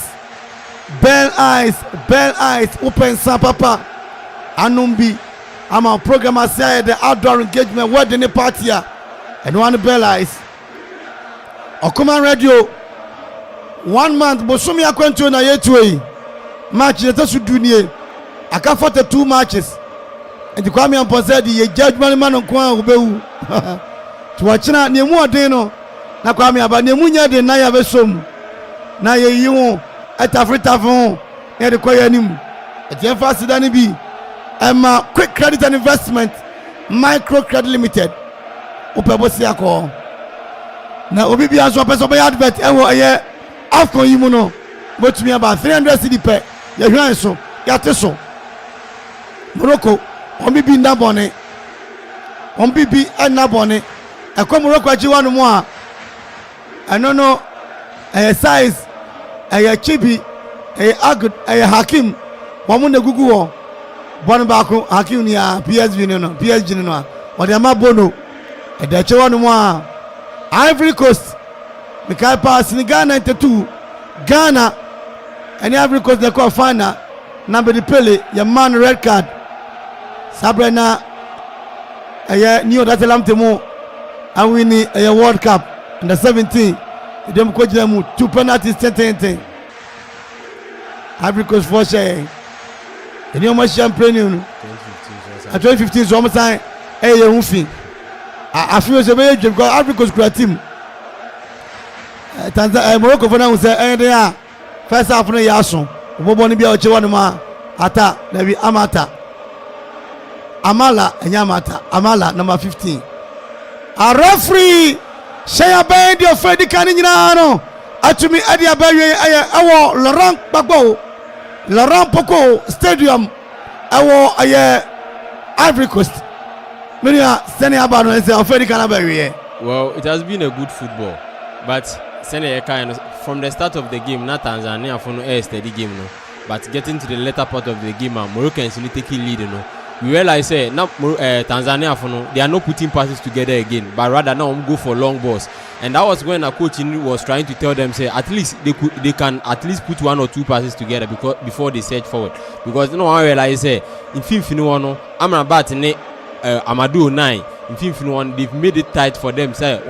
[SPEAKER 1] open sa papa anumbi ama program aside the outdoor engagement word in the party and one bell eyes Okuma radio 1 month bosumi akwento na yetuei match let us do nie aka 42 matches and the Kwame Amponsah the judgment man on kwa obewu to wachina ne mu odin no na Kwame aba ne mu nya de na ya besom na ye yiwo etafrita fun e de koya nim e dey fast dan bi Emma quick credit and investment micro credit limited opebosi akọ na obi bi aso person be advert e wo ye afcon yi mu no botumi about 300 cedi per ya hwan so ya teso Morocco on bibi ndabone on bibi enabone e ko Morocco aji wanu mu a eno no size chibi agud Hakim wo mu negugu wo bon ba ko Hakim ni a PSG no a o de ma bono e de che wanu mu a Ivory Coast Mikai pass ni Ghana 92 Ghana and Ivory Coast they call final number the Pele your man red card Sabrina new that lamtemo and we need a World Cup under 17 them coach them 2 penalties 10 Ivory Coast for share and you must champion 2015 so almost time I feel so very because Ivory Coast create team Tanzania Morocco for now say there first half no yaso obobo ni bia o chewa no ma ata na bi amata amala enyamata amala number 15 a referee share band your Freddy kan nyina no atumi ade abawe ewo Laurent Poko stadium ewo Ivory Coast Minia sene aba no say Freddy kan abawe.
[SPEAKER 2] Well, it has been a good football, but from the start of the game, not Tanzania for no steady game, no. But getting to the later part of the game, Moroccans really taking lead, no. We realize now Tanzania for no, they are not putting passes together again, but rather now go for long balls. And that was when a coach was trying to tell them, say at least they can at least put 1 or 2 passes together before they search forward. Because you know I realize say in Fifino one, Amrabat ne Amadou 9. In Fifino one, they've made it tight for them. Say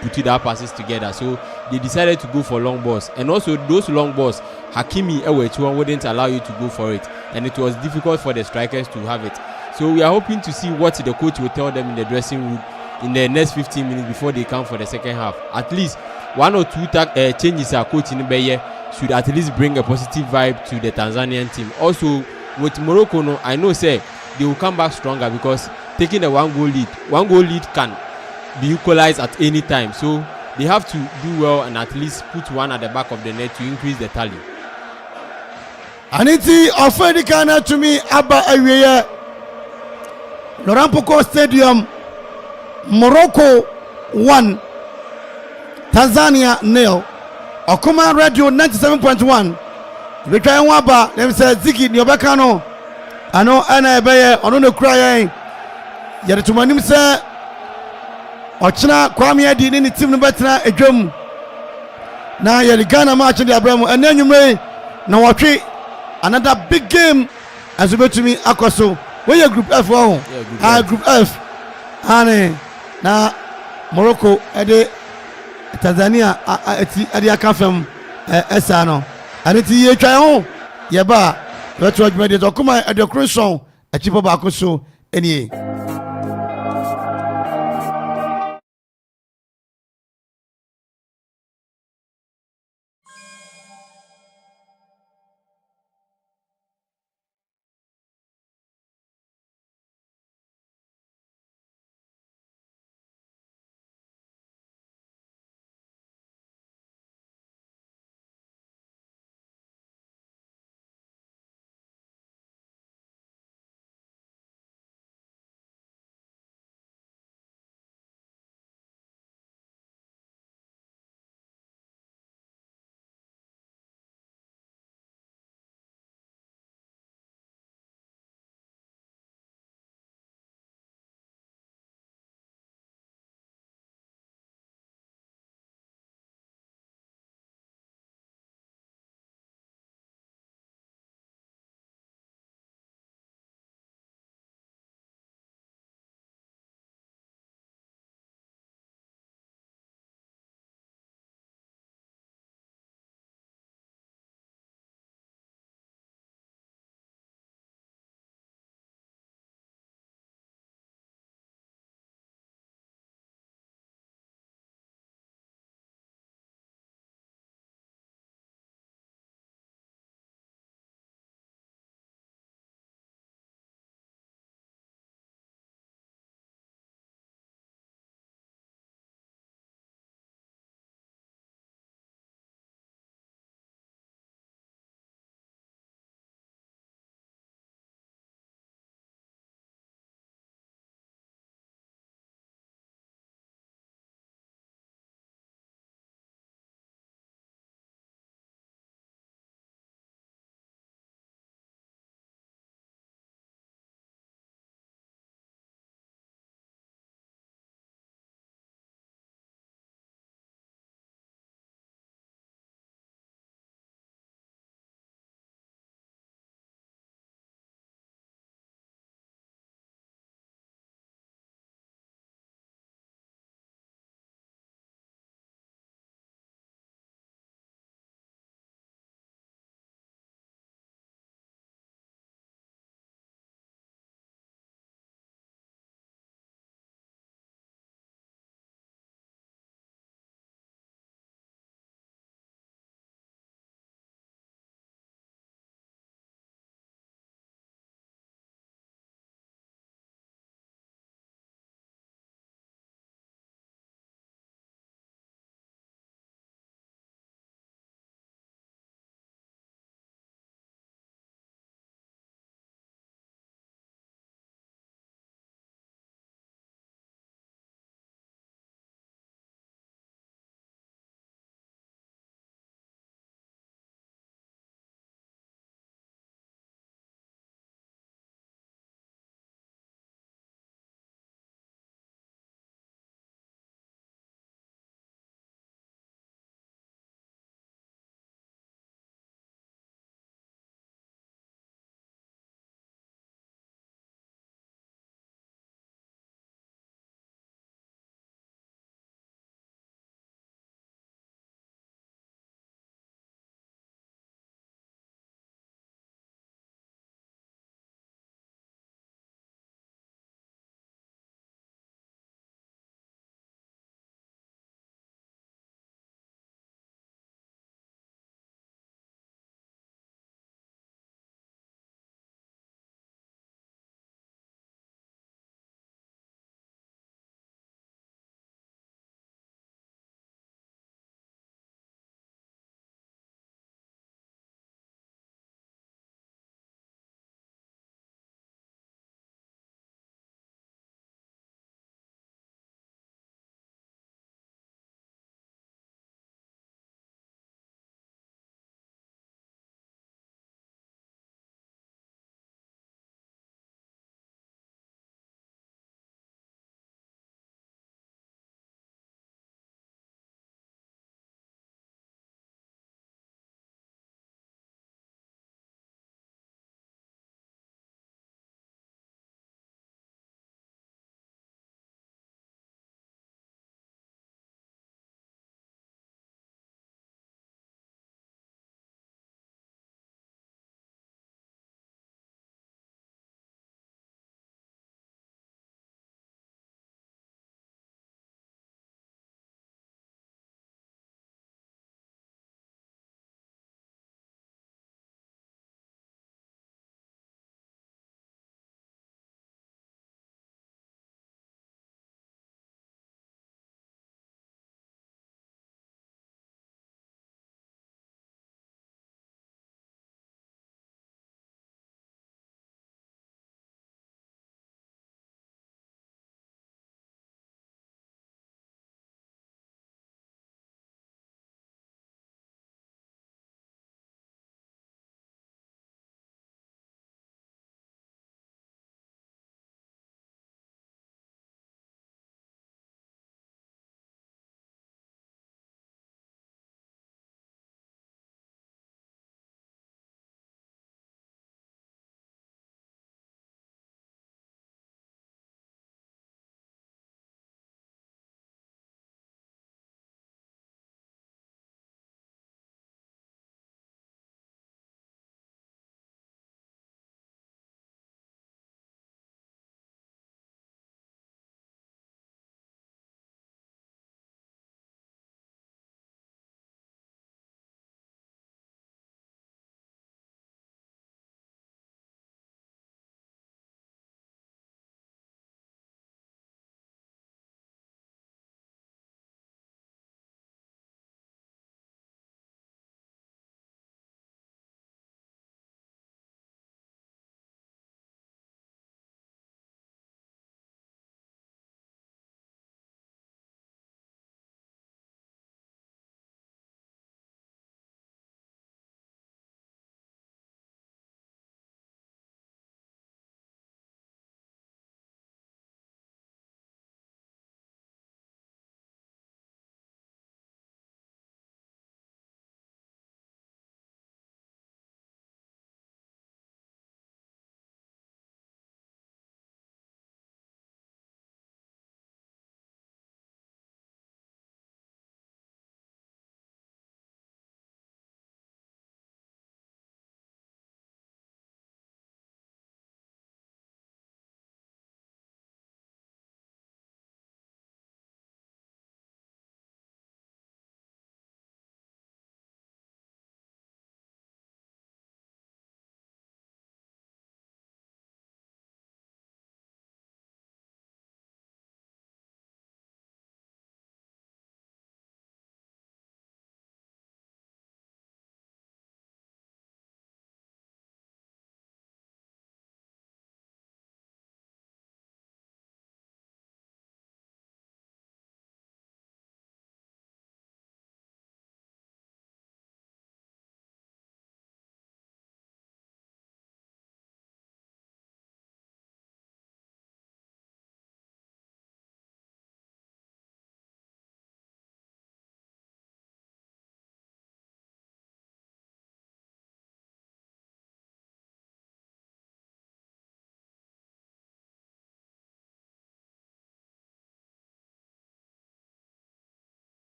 [SPEAKER 2] put that passes together. So they decided to go for long balls. And also those long balls, Hakimi Ewechuan wouldn't allow you to go for it. And it was difficult for the strikers to have it. So we are hoping to see what the coach will tell them in the dressing room in the next 15 minutes before they come for the second half. At least 1 or 2 changes our coach in Beye should at least bring a positive vibe to the Tanzanian team. Also with Morocco, no, I know say they will come back stronger because taking a 1 goal lead can be equalized at any time. So they have to do well and at least put one at the back of the net to increase the tally.
[SPEAKER 1] Aniti offered Ghana to me Abba Awiye Laurent Poko Stadium, Morocco 1, Tanzania 0. Okuma Radio 97.1. Retry Waba, them say Ziki Nyobakano. Ano ana ebeye ono no kura yen. Yere tumanim say Ochina Kwame Adi ni team no betena edwam. Na yere Ghana match dey abramu enanyume na watwe another big game as betumi akoso. Where group F one? Yeah, group F. Ane na Morocco ede Tanzania ede Akafem esa no. Ane ti ye twa ho ye ba wetu adwuma de kuma ede crucial achipo ba akoso eni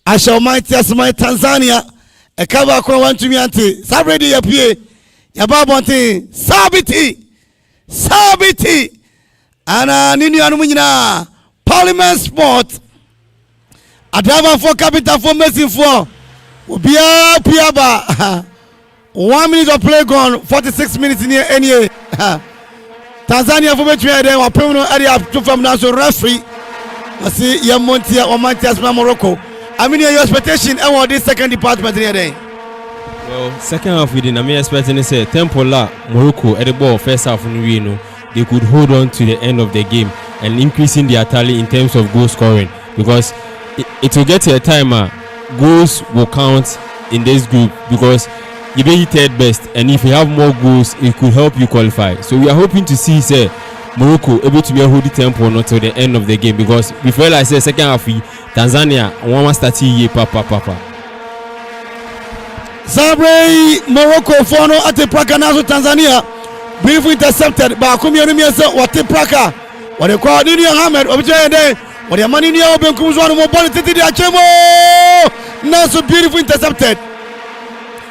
[SPEAKER 1] ahyɛ ɔman asman Tanzania ɛka baako a wantumi ante saa bere de yɛpie yɛba abɔnten sabiti ana ne nuanom nyinaa Parliament Sport Amanfo capital for Messinfo obiara pia ba 1 minute of play gone 46 minutes near any Tanzania for between them wapem no area to from now so referee see Yamontia or Manchester Morocco. I mean your expectation and this second department near there.
[SPEAKER 2] Well, second half we didn't. I mean expecting to say tempo la Morocco at the ball first half we know they could hold on to the end of the game and increasing their tally in terms of goal scoring because it will get to a time goals will count in this group because you be third best and if you have more goals it could help you qualify. So we are hoping to see say Morocco able to be hold the tempo until the end of the game because before I say second half Tanzania one start here papa.
[SPEAKER 1] Zabre Morocco fono at the Praka nazo Tanzania briefly intercepted by Akuffo what the Praka what they call Nini Ahmed obje what the money near open comes one more ball to the Achemo now so beautiful intercepted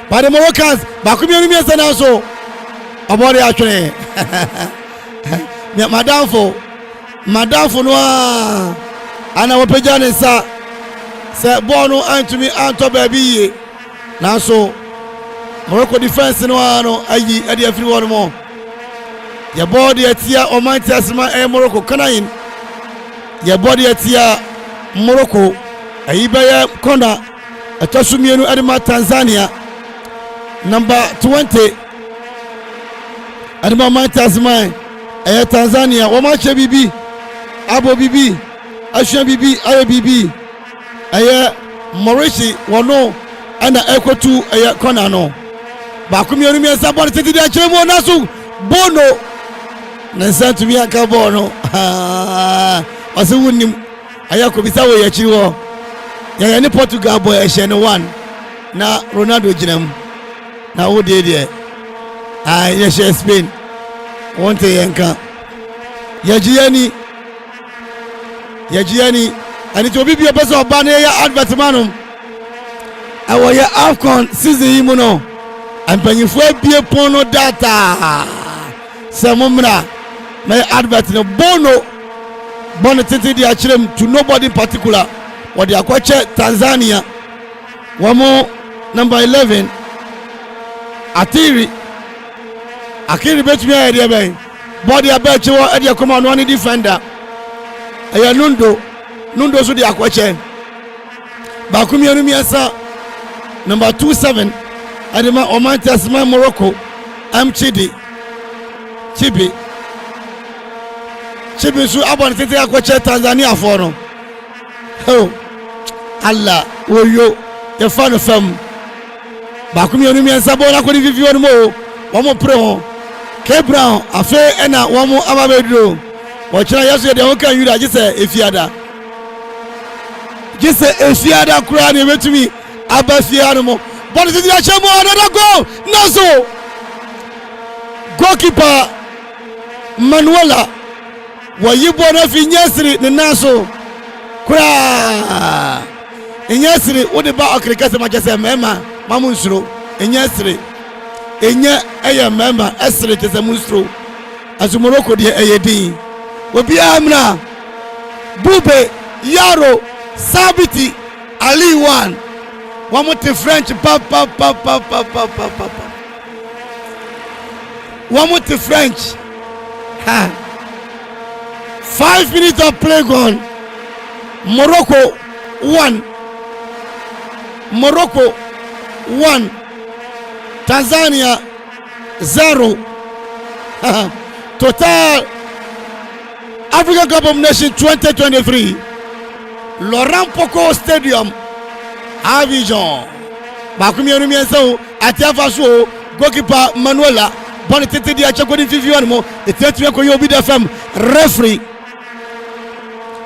[SPEAKER 1] by the Moroccans Akuffo now so about the actually Madamfo no ana wopejane sa se ball no antumi anto baby now so Morocco defense no ano ayi ade afiri won mo ya body atia omanti asma Morocco kanayin ya body atia Morocco ayi baye corner atosumienu adema Tanzania number 20 adema omanti asma Tanzania womache bibi abo bibi ashan bibi aye bibi aye Maurice wono ana ekotu aye kona no ba kumienu mi esa ball titi dia chemo nasu bono na santu mi aka bono ose wunim aye ko bisa wo yachi wo ya ni Portugal boy ehye ne 1 na Ronaldo ginam na wo de ye she Spain wonte yenka yajiani ani to bibi obeso oba na ya advertisement awo ya Afcon season yi mu no ampanyifo abie pono data samumra na advert no bono tete di achirem to nobody in particular what they akwache Tanzania wamo number 11 Akiri betumi area ben body abeche wo area come no defender aya nundo so di akwache ba kumienu miasa number 27 adema omanti asma Morocco Chibi so abon tete akwache Tanzania for no Allah woyo e fan fam ba kumienu miasa bona ko di vivi won mo womo pre ho K Brown afe ena womo amabedro wo kira yeso de won kan yura gise efiada kura ne betumi abafiano mo ball titi achemo another goal nazo goalkeeper Manuela wayibo na fi nyesiri ne naso kura nyesiri wode ba okrikase ma kese mema mamunsuro nyesiri enye eye mema esiri kese munstro azu Morocco de eyedin obi amna Bube Yaro Sabiti Ali one wamuti French wamuti French 5 minutes of play gone. Morocco 1 Tanzania 0 total African Cup of Nations 2023 Laurent Poco Stadium Abidjan bakumi enu mienso atiafaso goalkeeper Manuela bon tete dia chakoni fifiwan mo etetu ko yobi da fam referee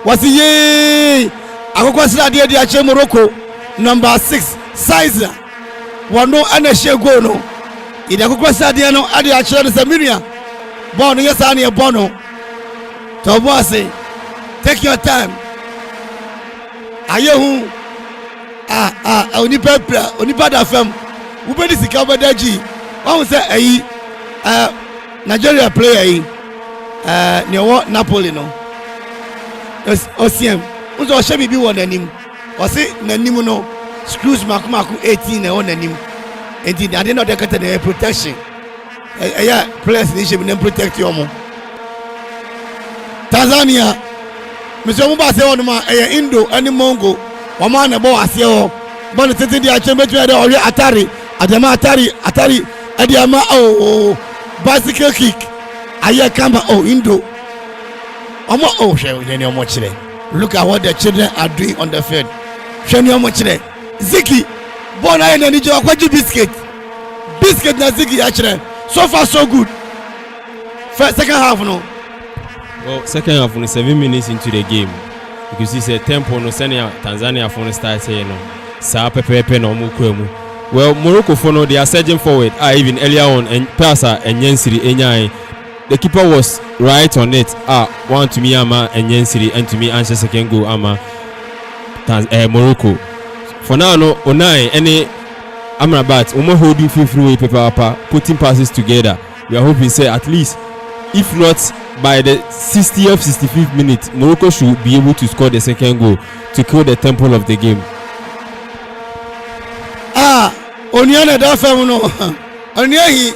[SPEAKER 1] wasi ye akokwa sira dia ache Morocco number 6 size wano ana shego no ide akokwa sira dia no ade ache no Samiria bon yesa na e bono to boss take your time ayehu onipa da fam ubedi sika badaji won say ayi Nigeria player yi ne wo Napoli no osiem unzo hye bibi won nanim o se nanim no screws makumako 18 na won nanim enti ade no de kata the protection players ni hye bi protect you mo Tanzania Mr. Mumba say won ma Indo ani Mongo wama na bo ase ho bo ne tete dia chembetu ade o atari ade ama bicycle kick aye kamba Indo omo hwe ne omo kire. Look at what the children are doing on the field. Hwe ne omo kire Ziki bon aye na ni je akwaji biscuit na Ziki ya kire. So far so good. First second half no.
[SPEAKER 2] Well, second half no 7 minutes into the game. Because it's a tempo no senior Tanzania for start saying no. Sa pepe no mu kwemu. Well, Morocco for no they are surging forward. Even earlier on and Pasa and Yensiri Enyai. The keeper was right on it. One to me Ama and Yensiri and to me answer second goal Ama Morocco. For now no Onai any Amrabat Omo holding free paper putting passes together. We are hoping say at least if not by the 60th 65th minute Morocco should be able to score the second goal to kill the tempo of the game.
[SPEAKER 1] Oniana da fam no oniahi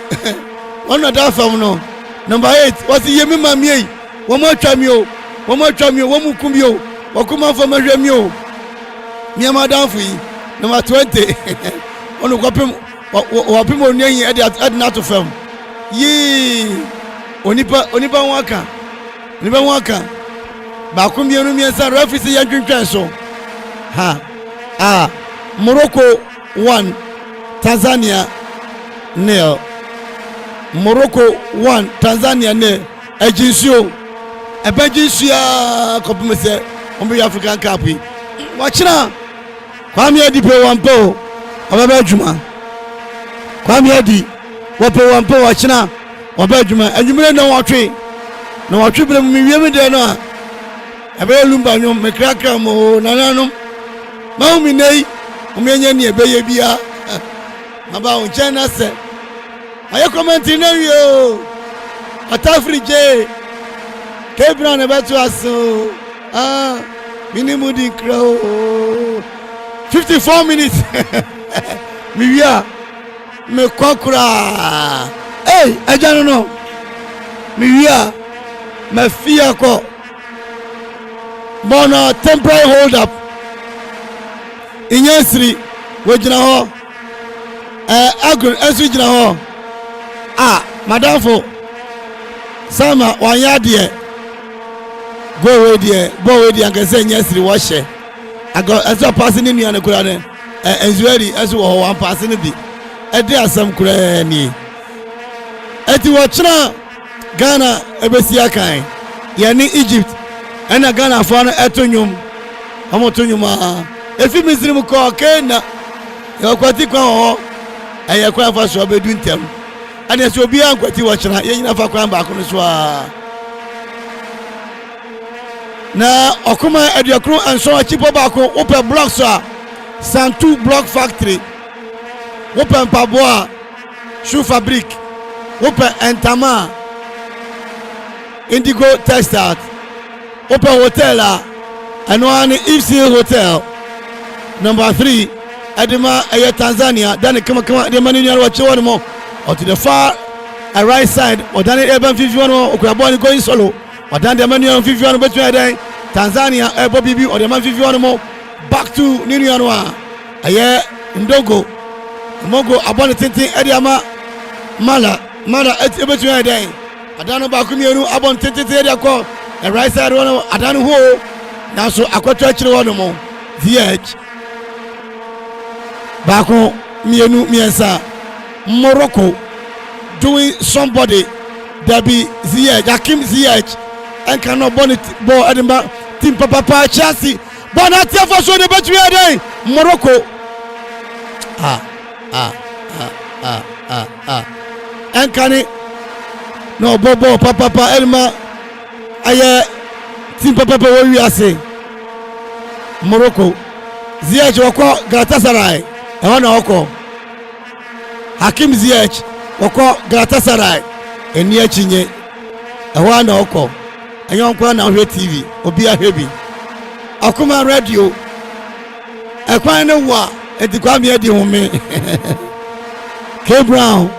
[SPEAKER 1] ona da fam no number 8 wasi yemi mamie wo mo atwa mi o wo mu kumi o wo kuma fam ahwa mi o niama danfo yi number 20 onu kwapem wo pem oniahi ade na to fam yi onipa waka ba kumienu miensa referee ya twentwen so Morocco 1 Tanzania 0. Morocco 1 Tanzania 0. Ejinsio kopumese ombe African Cup yi wachina kwami edi pe wampo obebe adwuma kwami edi wo pe wampo wachina obebe adwuma adwumire na watwe bele mu wieme de no ebe lumba nyom mekrakra mo nananum ma mi nei omenye ni ebeye bia aba on chena se aye comment na wi o atafrije kebra na betu aso minimum di crow 54 minutes mi wia me kwakura ajano no mi wia me fia ko bona temporary hold up Inyesiri wejina ho agro esu jina ho madamfo sama wanya de go we de angese Inyesiri wo hye ago esu pass ni nua ne kura ne enzuari esu wo wan pass ni bi ede asam kura ni eti wo chira Ghana ebesi akan ye ni Egypt ena Ghana fo no etonyum amotonyum efi Misrim ko Kenya yakwati kwa ho ayekwa fa so bedu ntem ane so obi ankwati wo chira ye nyina fa kwa ba ko so na okuma aduakro anso achipo ba ko open block so Santu block factory open paboa shoe fabric open entama Indigo textile open hotel and one FC hotel. Number 3, Adema Tanzania. Then come the money you watch one more. Or to the far right side, or then Eban 51 or Kwaboni going solo. Or then the money on 51 between Tanzania, Bobby or the man 51 more. Back to New York. Aye, Ndogo. Mogo Abon Tintin Ediama Mala between day. Adano Bakumiru Abon Tintin Ediako. The right side one, Adano Ho. Now so Aquature one more. The edge. Bako mienu miensa Morocco doing somebody that be Ziyech Hakim Ziyech and cannot bonnet ball Edinburgh team papa Chelsea Bonatia for so the between day Morocco and can it no bobo papa Elma aye team papa what we are saying Morocco Ziyech wako Galatasaray ewana wako Hakim Ziyech wako Galatasaray eni achinye ewana wako enyo kwa na hwe TV obi ahwebi akuma radio ekwan ne wa edikwa me edi home K Brown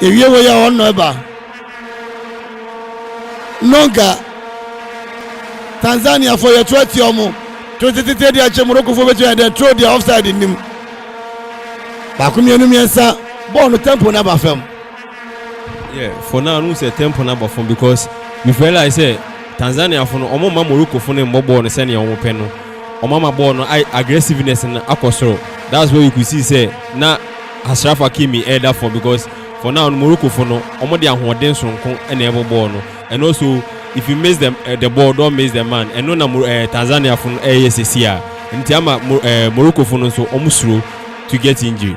[SPEAKER 1] ewie wo ya onno eba Nonga Tanzania for your 20 omo 23 dia che Morocco for betu and throw the offside in him bakumi enu miensa ball no tempo na ba fam.
[SPEAKER 2] Yeah, for now no say tempo na ba fam because we feel like say Tanzania for no omo ma Morocco for no ball no say na omo pe no omo ma ball no aggressiveness na akosoro. That's where you could see say na Ashraf Hakimi either for because for now Morocco for no omo de ahoden sonko na ebo ball no and also if you miss them the ball don't miss the man and no na Tanzania for ASCA nti ama Morocco for no so omo slow to get injury.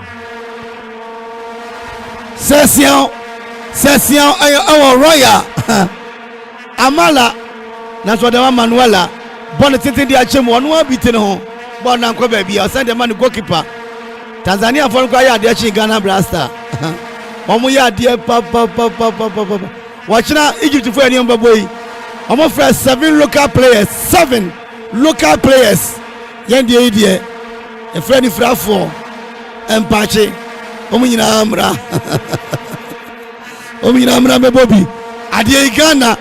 [SPEAKER 1] Session our royal Amala na so the Manuela bon tete di achem wonu abite ne ho bon na nko ba bia send the man goalkeeper Tanzania for kwa ya de achi Ghana Blaster omo ya de pa watch na Egypt for any boy omo fresh 7 local players yen de idea e friend fra for empache omo nyina amra me bobi ade Ghana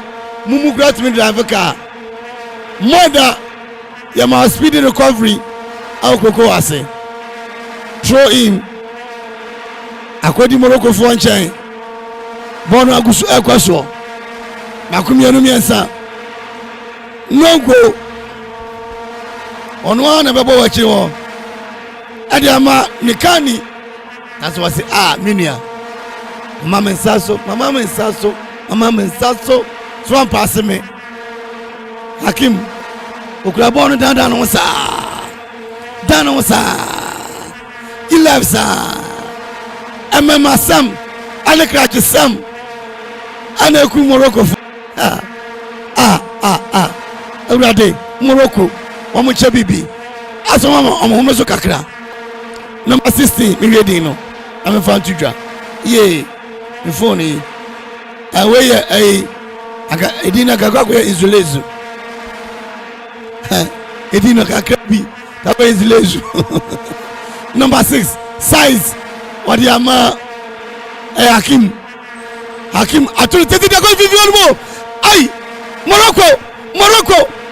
[SPEAKER 1] mumu great me drive car mother ya ma speed recovery au koko ase throw in akodi Morocco for nchen bono agusu ekwaso makumi anu miensa no go ono na bebo wachi wo ade ama nikani that's what say minia mama mensaso tron pass me Hakim okura bono dan no sa ilafsa emema sam alekrachi sam aneku Morocco urade Morocco omo che bibi aso mama omo homeso kakra number 16 mi ready no am fan tudwa ye mi phone away aga edina gagwa isolezu edina kakrabi tawe isolezu number 6 size wadi ama Hakim atuli tete de go vivion mo ai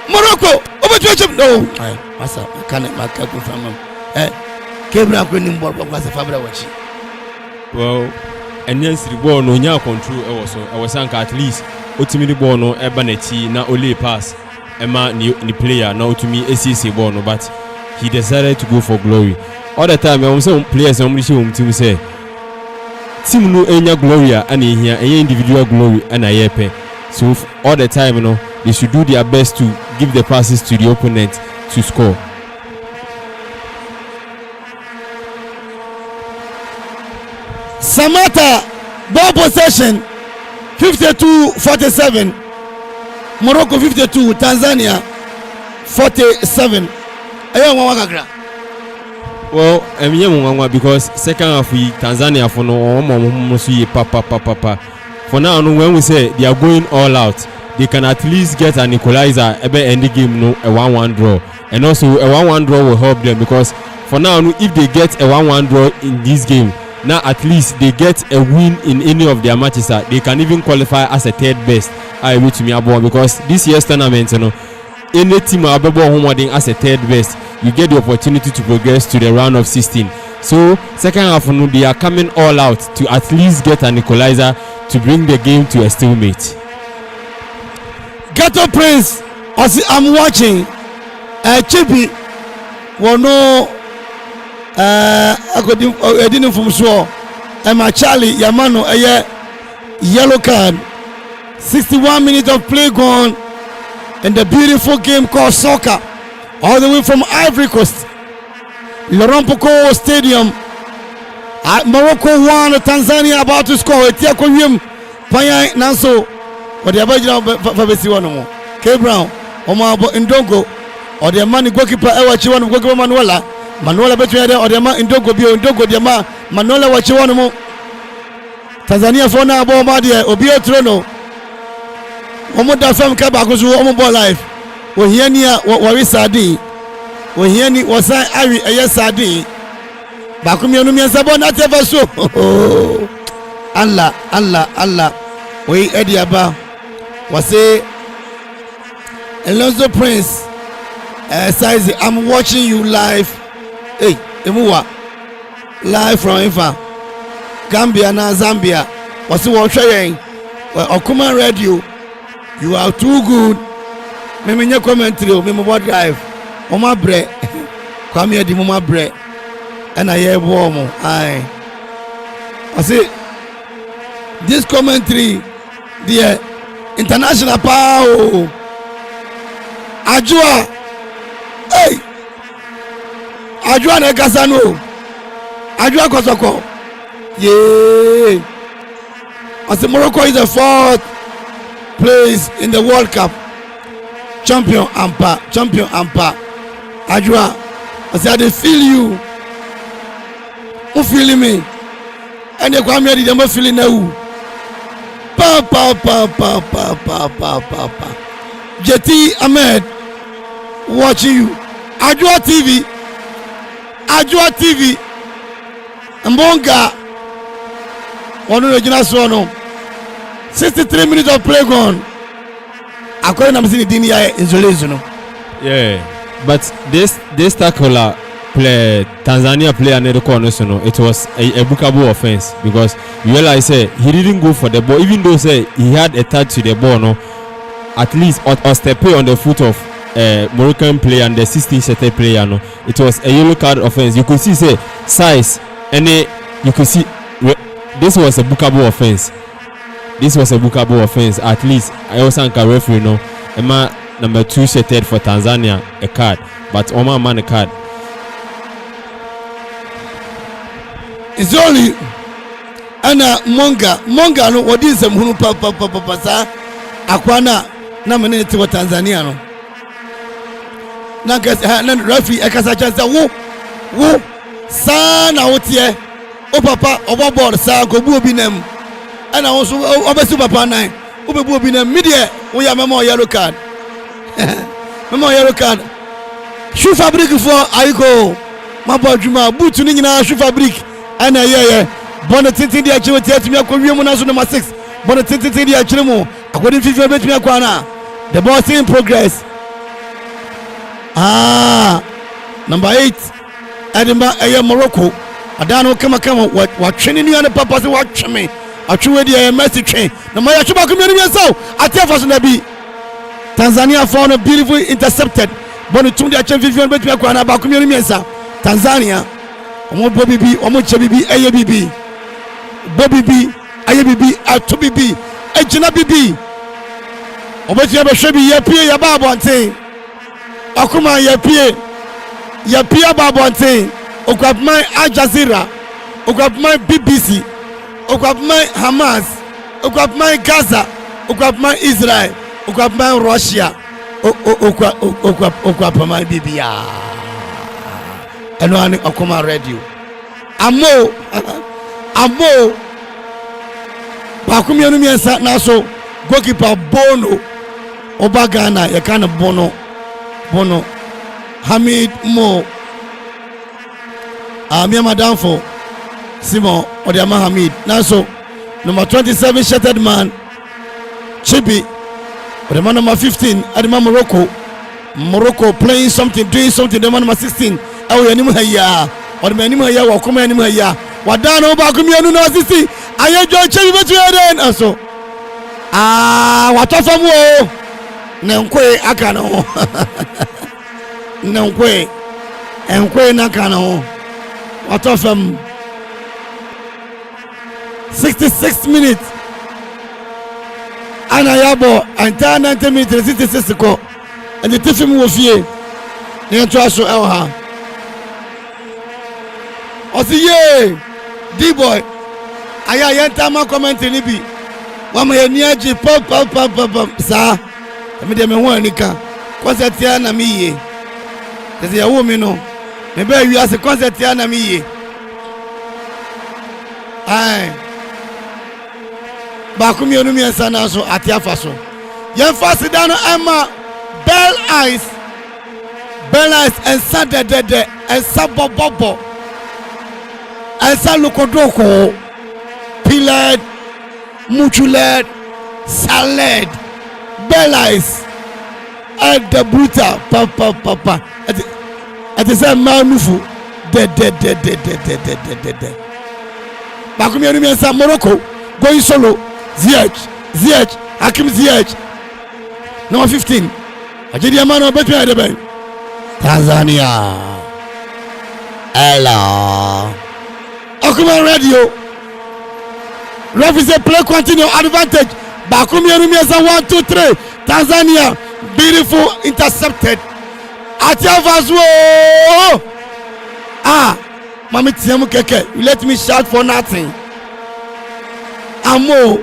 [SPEAKER 1] Morocco obetuache no ai asa kana makaku fama Kebra ko ni mbor kwa Fabra wachi
[SPEAKER 2] well enyansi the ball no nya control e was anka at least otimi the ball no eba na ti na only pass ema ni player na otimi ACC ball no but he decided to go for glory all the time I say players no mri she team say team no enya glory and here individual glory and ayepe so all the time you know they should do their best to give the passes to the opponent to score.
[SPEAKER 1] Samata ball possession 52-47 Morocco 52 Tanzania 47 ayo nwa kakra.
[SPEAKER 2] Well, because second half we Tanzania for no so ye papa. For now, when we say they are going all out, they can at least get an equalizer ebe end the game no a 1-1 draw. And also a 1-1 draw will help them because for now if they get a 1-1 draw in this game, now at least they get a win in any of their matches. They can even qualify as a third best. I will to me about because this year's tournament, any team as a third best, you get the opportunity to progress to the round of 16. So second half, they are coming all out to at least get an equalizer to bring the game to a stalemate.
[SPEAKER 1] Ghetto Prince, I'm watching. Chippy, no. I didn't from sure. And Charlie Yamano, yellow card. 61 minutes of play gone in the beautiful game called soccer, all the way from Ivory Coast, Laurent Poco Stadium. Morocco 1, Tanzania about to score. Etiako Yim, Paya Nanso, but the Abajana Fabesi one more. K Brown, Omabo Ndongo, or the man goalkeeper Ewachiwan goalkeeper Manuela between or the man Ndogo Bio Ndogo the man Manuela Wachiwan Tanzania for now ball madia Obio Trono Omo da fam ka ba ko so omo ball life wo hiania wo sadi wo hiani wo san awi eye sadi ba ko mienu miensa bo na teva so Allah we ediaba wase Alonso Prince says I'm watching you live. Hey, emuwa live from Infa Gambia na Zambia. Wase wo hwe Okuma radio. You are too good. Me menye commentary o me mo drive. O ma bre. Kwa me di mo ma bre. And I hear mo. I say this commentary the international power. Ajua. Hey. Ajua na kasano. Ajua kosoko. Yeah. I say Morocco is the fourth place in the World Cup. Champion Ampa. Ajua. I say they feel you. Who feeling me? And they come here, they don't feeling now. Pa. JT Ahmed watching you. Ajua TV. Mbonga. One original song. 63 minutes of play gone. According to the Dinia in
[SPEAKER 2] yeah, but this tackler play Tanzania player near the corner, so no, it was a bookable offense because you realize he didn't go for the ball, even though he had a touch to the ball, no, at least or step on the foot of Moroccan player and the 16th player, no, it was a yellow card offense. You could see size and you could see this was a bookable offense. At least I also think a referee, no, Emma number 2 shirted for Tanzania a card, but Omar man a card.
[SPEAKER 1] It's only Anna Monga no what is some hunu papa akwana na menete wa Tanzania no na referee ekasa chansa wo sana wotie o papa obobor sa ko bu obi nam ana wo so obesu papa nan obebu obi nam media wo ya memo yellow card shoe fabric for ayiko mabo adwuma butu ni nyina shoe fabric ana yeah bonnet tintin dia chimo tiatumi akɔwie mu na so number 6 bonnet tintin dia chimo according to FIFA betumi akwana the ball is in progress. Number 8 Edinburgh Morocco adano kama wa twene ni ane papa se wa tweme atwe dia Messi twen na ma ya chuba kumiri mienso atiafa so na bi Tanzania found a beautiful intercepted bonnet tum dia FIFA betumi akwana ba kumiri miensa Tanzania omo bobibi omo chebibi ayebibi bobibi ayebibi atubibi ejina bibi obeti abehwebi yapie ya babo ante akuma yapie babo ante okwapman Al Jazeera okwapman BBC okwapman Hamas okwapman Gaza okwapman Israel okwapman Russia okwapman bibia eno ani akuma radio amo bakumia no miensa na so goalkeeper Bono Obagana yakana Bono Hamid Mo Amanfo Simon Odiama Hamid na so number 27 shattered man Chibi Odiama number 15 Adima Morocco playing something doing something the man number 16 awo yanim haya Odima yanim haya wa kuma yanim haya wadana bakumia no na sisi ayejo chebi betu eden aso watofamu o nenkwe aka no nenkwe naka no watofam 66 minutes ana yabo anta 90 minutes 66 ko and the tifim wo fie ne to aso elha osiye D-boy aya yenta ma comment ni bi wama ye niaji pop sa me de me ho anika concert ya na mi ye There's a woman, no. Maybe you as a concert, Yana me. Aye. Bakumi Onumi and Sanaso at Yafaso. Yan Fasidano Emma Bell Eyes and Sadede and Sabobobo and Salukodoko Pilad Muchulad Salad Bell Eyes and the Buta Papa at the same Manufu dead. Bakumi Onumi and San Morocco going solo. Ziyech, Hakim Ziyech. Number 15. Ajidi man of between the bank. Tanzania. Hello. Okuma Radio. Referee say play continue advantage. Bakumi Rumesa 1, 2, 3. Tanzania. Beautiful intercepted. Atiavazu. Mami Tiamu Keke. You let me shout for nothing. Amo.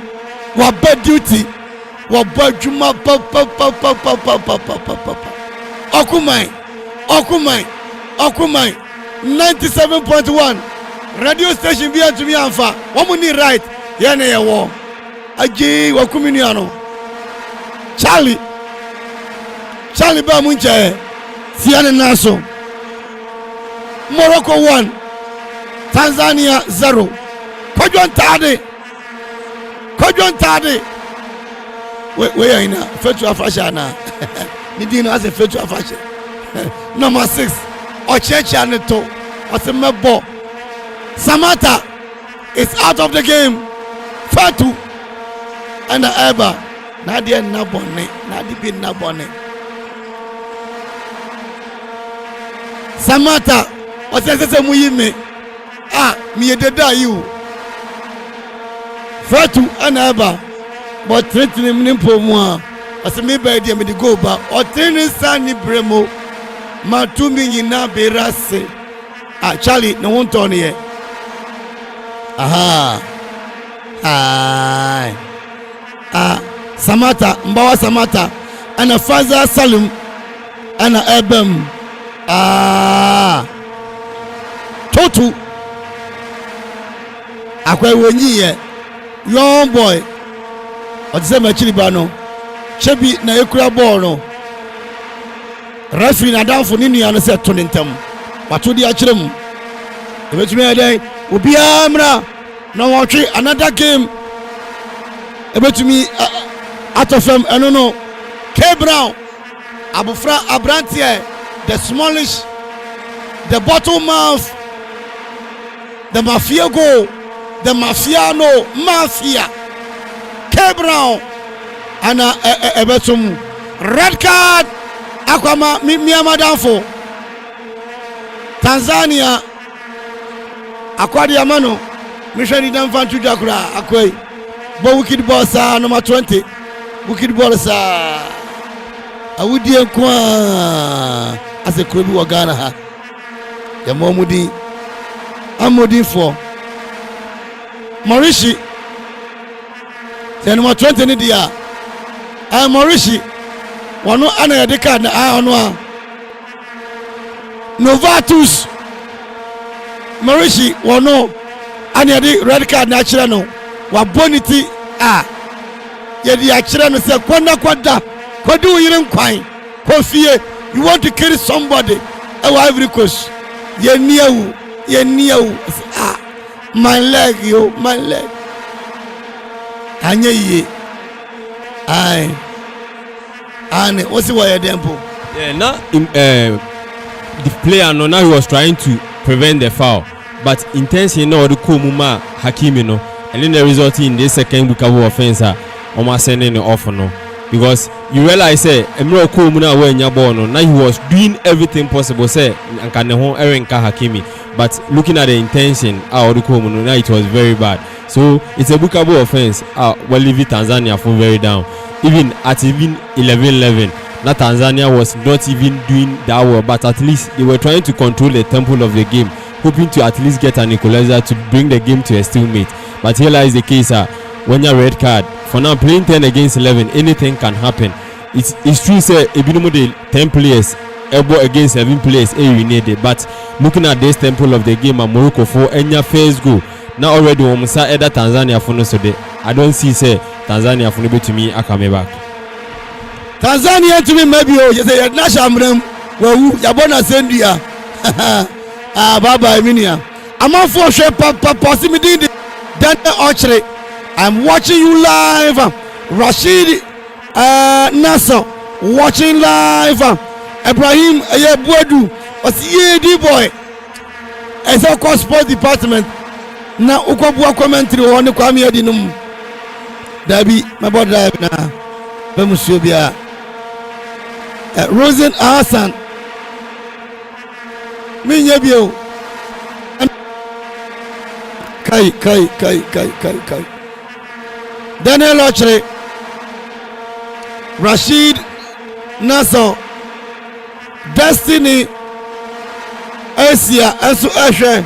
[SPEAKER 1] Wabed duty. Wabed juma papa. Okumai 97.1 radio station via to me anfa womuni right yana yewo aji wakuminiano Charlie ba munche siane naso Morocco 1 Tanzania 0 Kwajon tade we are in a fetu afashana Nidino has a fetu afash number 6 Ochecha Neto was a mebo Samata is out of the game Fatu and Eba Nadia Nabone Nadibi Nabone Samata was a Muyime me deda you Fatu and Eba but threatening him for more as a maybe me the go back or training Sani Bremo Matumi yina berase Charlie no one turn here Samata Mbawa Samata and a father Salum and a Ebem Totu Akwe wenyi young boy Otisema Chilibano Chebi na ekura ball no referee na down for nini ya no se to ntem wato di akirem ebetumi eden obi amra na watwe another game ebetumi out of them no K Brown abufra abrantie the smallish the bottom mouth the mafia go the mafiano mafia K Brown ana ebetum red card Akwama Amanfo Tanzania Akwadi Amano Mishani Danfantu Jakura Akwai Bo wicked boss number 20 wicked boss Awudi Nkwa as a Krobi wa Ghana ha ya momudi amodi for Maurishi number 20 ni dia Maurishi wano ana ya deka na ono Novatus Maurishi wano ana ya red card na chira no wa bonity ya di achira no se kwanda kwadu yire nkwan kofie you want to carry somebody every coast ye niawu my leg anye ye and what's the way tempo?
[SPEAKER 2] Yeah, now the player no now he was trying to prevent the foul, but intention no the Kumuma Hakimi no, and then the result in this second recovery offense almost sending it off no, because you realize say Emro Kumuna when your ball no, now he was doing everything possible say and can home Erenka Hakimi, but looking at the intention out the Kumuna now it was very bad. So it's a bookable offense. Well, leave Tanzania for very down. Even at 11-11, now Tanzania was not even doing that well, but at least they were trying to control the tempo of the game, hoping to at least get an equalizer to bring the game to a stalemate. But here lies the case: when you're red card, for now playing 10 against 11, anything can happen. It's true, say, Ebinomo the 10 players able against 7 players you need it. But looking at this tempo of the game and Morocco for any first goal now already when Musa either Tanzania for no so I don't see say Tanzania for no to me I come back.
[SPEAKER 1] Tanzania to me maybe you say national mrem well yabona sendia baba minia Amanfo share possibility Daniel Ochre. I'm watching you live. Rashid Nasser watching live. Ibrahim Ayebwedu was ED boy. As a course sports department. Na ukobua commentary on the Kwame Adinum. Dabi my brother na Bemusiobia. Rosen Hassan. Minyebio. Kai. Daniel Ochre, Rashid Nasser, Destiny Asia Asu Ashe,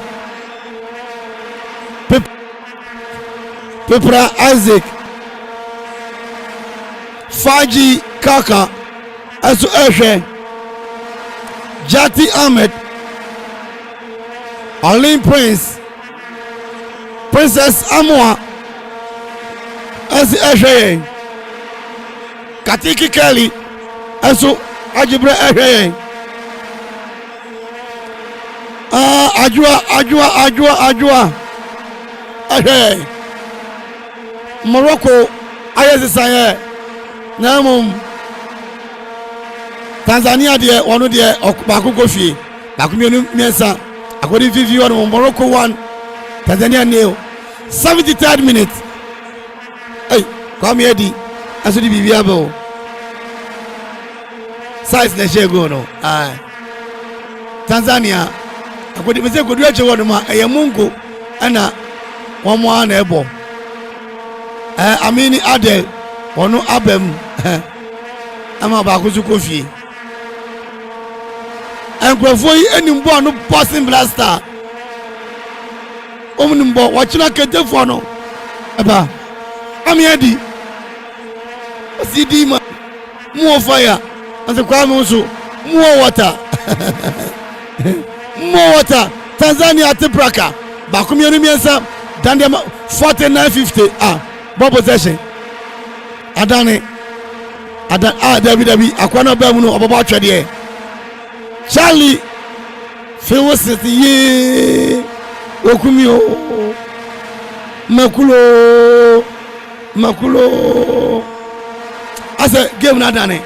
[SPEAKER 1] Pepra Isaac, Faji Kaka Asu Ashe, Jati Ahmed, Arlene Prince, Princess Amwa Asi Ashe, Katiki Kelly Asu Ajibre Ashe, Ajua Ashe, Morocco Ayesi Saye Namum Tanzania de one de Bakuko Fie Bakumionu Miensa according to view on Morocco 1 Tanzania 0 73rd minute. Hey, come here, di. Aso di bibia bo. Size na shego no. Tanzania. Akodi meze kodu ache wono ma eye mungu ana womo ana ebo. Amini Adel wono abem. Ama ba kuzu kofi. Enkrofo yi enimbo no passing blaster. Omnimbo wachina ketefo no. Eba. Amiadi. Sidima. More fire. And the crowd also. More water. More water. Tanzania Tepraka. Bakumioni Miensa. Dandema 49-50. Ball possession. Adane. David. Akwana Bemuno. About Tradie. Charlie. Phil City. Ye. Okumio. Makulo. I said, game not done it.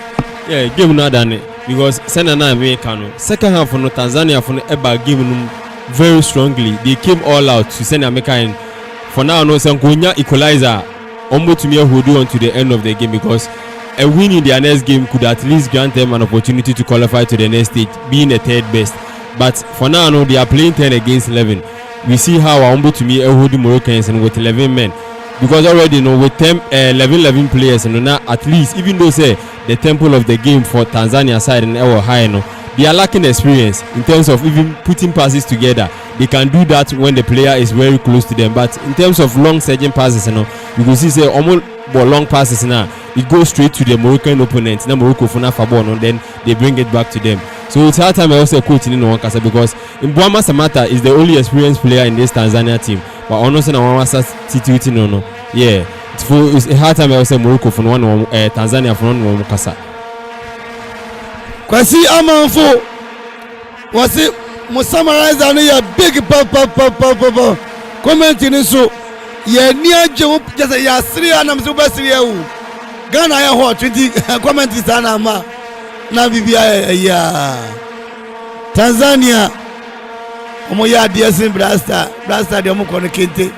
[SPEAKER 2] Yeah, game not done it. Because Senana Americano. Second half for Tanzania for Eba game very strongly. They came all out to send America in. For now, no Sankonya equalizer. Almost to me who do on to the end of the game because a win in their next game could at least grant them an opportunity to qualify to the next stage, being a third best. But for now, no, they are playing 10 against 11. We see how Ambo to me hold the Moroccans and with 11 men. Because already with 11 players and now at least even though say the tempo of the game for Tanzania side and our high they are lacking experience in terms of even putting passes together. They can do that when the player is very close to them, but in terms of long surging passes you can see say almost long passes now it goes straight to the Moroccan opponent. Now Morocco for and then they bring it back to them. So it's hard time I also coach in Wankasa because Mbwama Samata is the only experienced player in this Tanzania team. But honestly, no, yeah, it's a hard time I also Morocco for one Tanzania for one Wankasa.
[SPEAKER 1] Kwasi Amanfo was it summarize on a big comment in so yeah near Joe just a yasri and I'm super serious. Ghana I have 20 comment is anama na bibia ya Tanzania omo ya DSM blaster de omo kono kente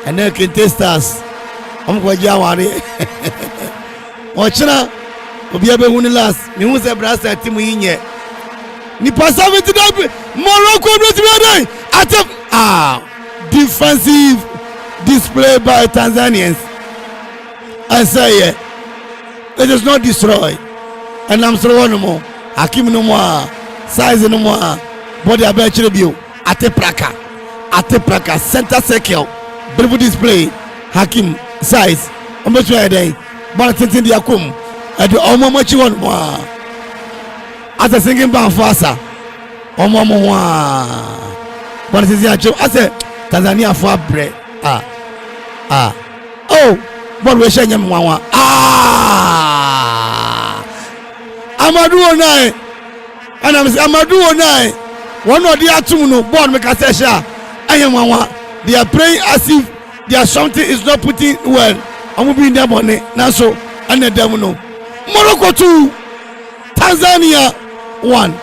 [SPEAKER 1] and kente stars omo ko jaware ochina obi abe huni last me hu se blaster team yinye ni pasa with the Morocco no attack defensive display by Tanzanians. I say it is not destroyed. And I'm sorry no more. Hakim no more. Size no more. Body a better review. Ate praka. Center circle. Beautiful display. Hakim size. I'm not sure they. But it's in the akum. I do all much one more. as a singing band faster. Omo but is here I say Tanzania for bread. Oh, but we share them one. Amadu Onai, and I'm Amadu Onai. One of the Atumuno born make a session. I am one. They are praying as if their something is not putting well. I'm moving their money now, so and the devil no. Morocco 2, Tanzania 1.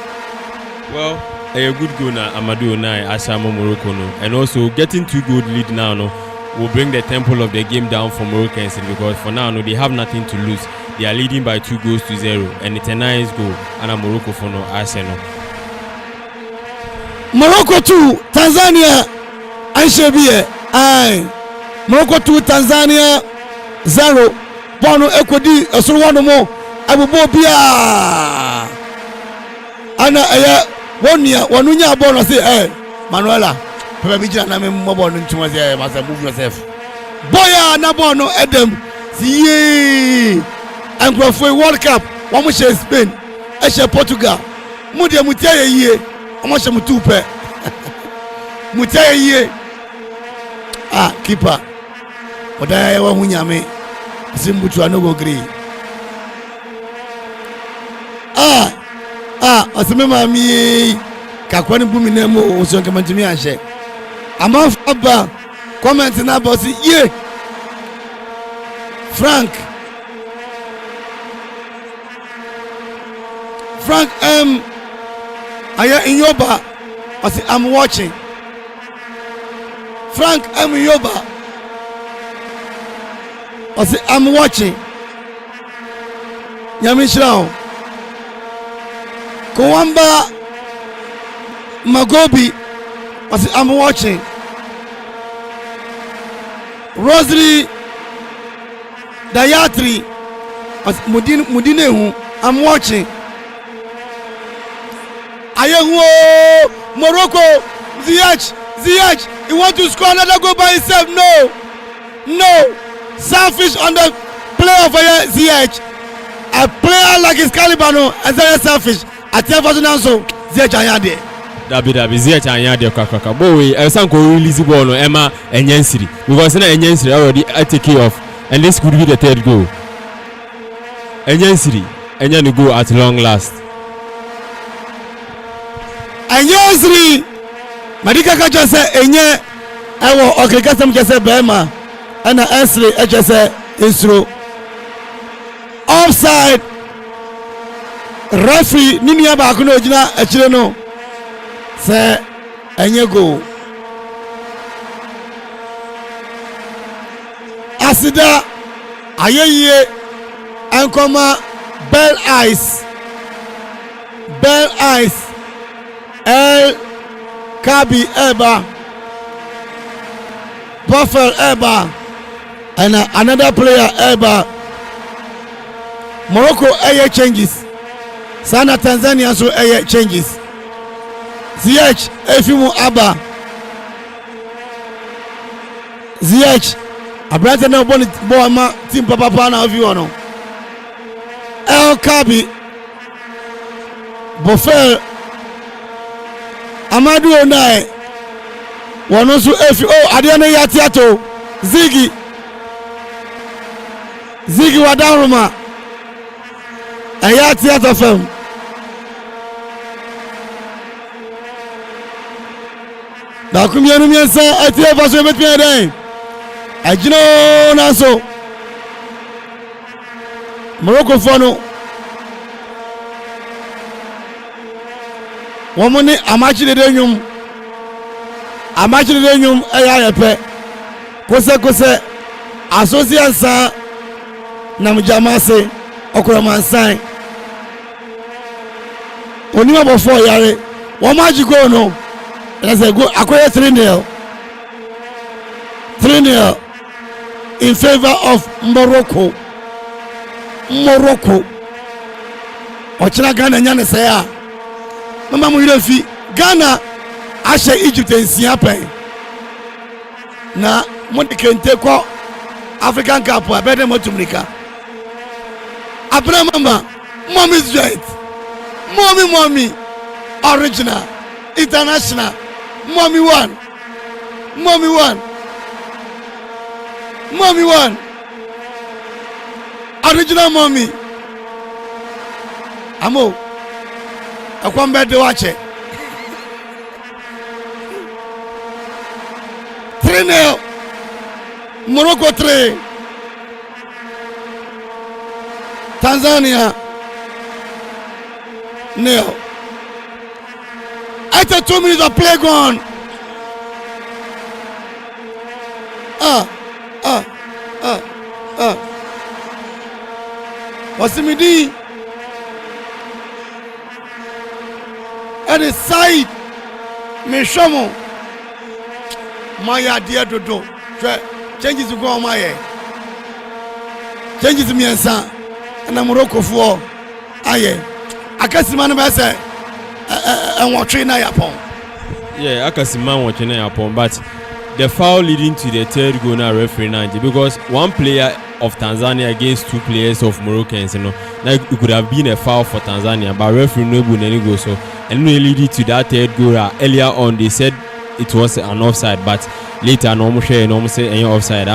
[SPEAKER 2] Well, a good goal now, Amadou Onai, Asamo Morocco no, and also getting 2 good lead now no will bring the tempo of the game down for Moroccans because for now no they have nothing to lose. They are leading by 2 goals to 0, and it's a nice goal. And a Morocco for no Arsenal.
[SPEAKER 1] Morocco 2, Tanzania. Anshabie. Aye. Morocco 2, Tanzania 0. Bono Ekwadi. Esuru wano mo. Abubo bia. Ana aya wonia wanunya bono say Manuela. Pepe bijina na me mo bono ntuma say must move yourself. Boya na bono Edem. Siye. Akropong World Cup, one more Spain, a Portugal. Mudia Mutia ye, a much mutupe. Mutia ye. Keeper. But I want Munyame. Simbutu no agree. Asemema mi Kakwani Bumi Nemo, Oson Kamantimi Ashe. Amanfo comment na bossy ye. Frank Aya in Yoba. I say I'm watching. Frank Yoba. I say I'm watching. Yamishrao. Kowamba Magobi. I say I'm watching. Rosary Dayatri. I say Mudinehu. I'm watching. Ayewo Morocco Ziyech he want to score another goal by himself. No selfish on the player of Ziyech. A player like his caliber no and very selfish. Atia for so Ziyech anyade
[SPEAKER 2] Dabi Ziyech anyade kakaka boy Sanko release ball no Emma Enyensiri because na Enyensiri already take off and this could be the 3rd goal. Enyensiri Enyani go at long last.
[SPEAKER 1] Enyensiri Madika kacha se enye ewo okirika sem kese Barima ana Ensiri echese insuro offside. Referee nini ya ba kuno ojina echire no se enye go asida ayeye enkoma Bell Eyes El Kabi Eba Buffel Eba and another player Eba. Morocco air changes. Sana Tanzania so air changes. Ziyech Efimu Aba Ziyech Abrante na boni boama team papa na ofi ono. El Kabi Buffel Amadu Onai Wanosu Efi Adiane Yatiato Ziggy Wadaruma Ayatiato film na kumyanu miensa atie faso betme den ajino naso Morocco fono womoni amachide de nyum aya yepe kose association na mjamase okuramansan onima bofo yare womaji go no let's go akoya 3-0 in favor of Morocco ochira Ghana nyane se ya mama mu yirefi Ghana ashe Egypt ensia pen na modikente ko African Cup abede motumrika Abraham mama mom is right Mommy, original, international, mommy one, original mommy. Amo, I come back to watch it. 3-0, Morocco 3, Tanzania 0. After 2 minutes of play gone. Wasimidi at the side Meshomo Maya dear Dodo changes to go on my head. Changes to me and son and a Morocco for aye. I can see man say and watching Yapon.
[SPEAKER 2] Yeah, I can see man watching Yapon, but the foul leading to the third goal now referee 90 because one player of Tanzania against 2 players of Moroccans, you know, like it could have been a foul for Tanzania, but referee no good any go so and no leading to that third goal. Earlier on they said it was an offside, but later no say any offside.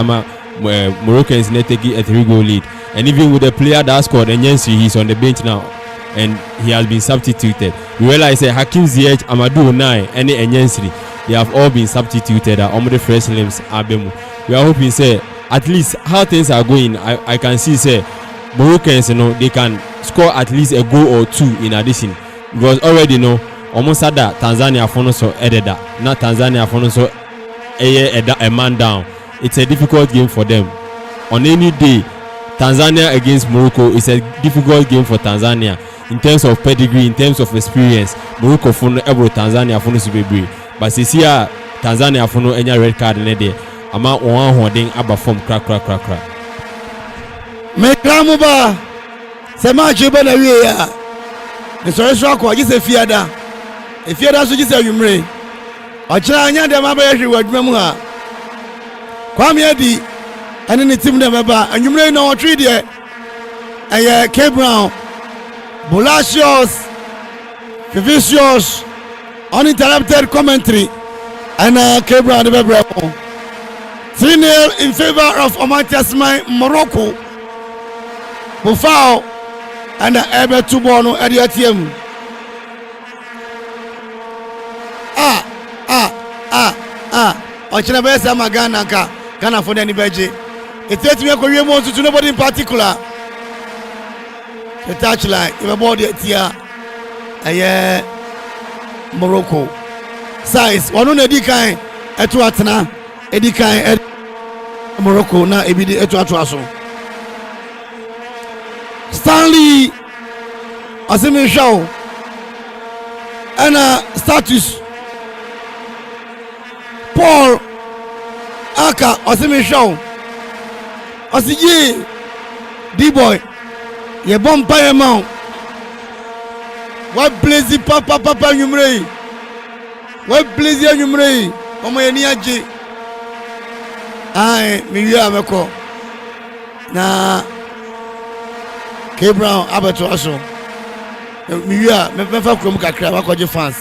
[SPEAKER 2] Moroccans net take a 3-goal lead, and even with the player that scored, and he's on the bench now, and he has been substituted. We realize Hakim Ziyech, Amadou Onai, and Enyensi, they have all been substituted. The first names Abemu. We are hoping say at least how things are going. I can see say Moroccans, you know, they can score at least a goal or 2 in addition, because already, you know, almost at that Tanzania for so ededa, not Tanzania for so a man down. It's a difficult game for them. On any day, Tanzania against Morocco is a difficult game for Tanzania in terms of pedigree, in terms of experience. Morocco for no able Tanzania for no super brave. But this year Tanzania for no any red card in there. Ama one holding aba form crack.
[SPEAKER 1] Me kramuba se ma chebe na wie ya. Ne so akwa gi se fiada. E fiada so gi se yumre. O kira anya de ma ba yehwe wadwuma mu ha. Kwame adi ane ne team de meba anwumre na o twi de eye K Brown Bolacious Vicious uninterrupted commentary and K Brown de bebra 3-0 in favor of Omantiasmai Morocco. Bufao and Ebe Tubono at the ATM. Ochinabesa Magana Ghana for any beji. It takes me a career more to nobody in particular. The touchline, if a body at here, Morocco. Size, one on Edikai, Etuatana, Edikai, Morocco, na Ebidi Etuatraso. Stanley Asimi Show and status Paul Aka Asimi Show Asiji D-boy ye bomb by a mount. What blazy papa numre? What blazy numre? Omoyaniaji. Aye, me you have a call. Na K Brown abeto aso. Me you are me fa krom kakra wa kwaje fans.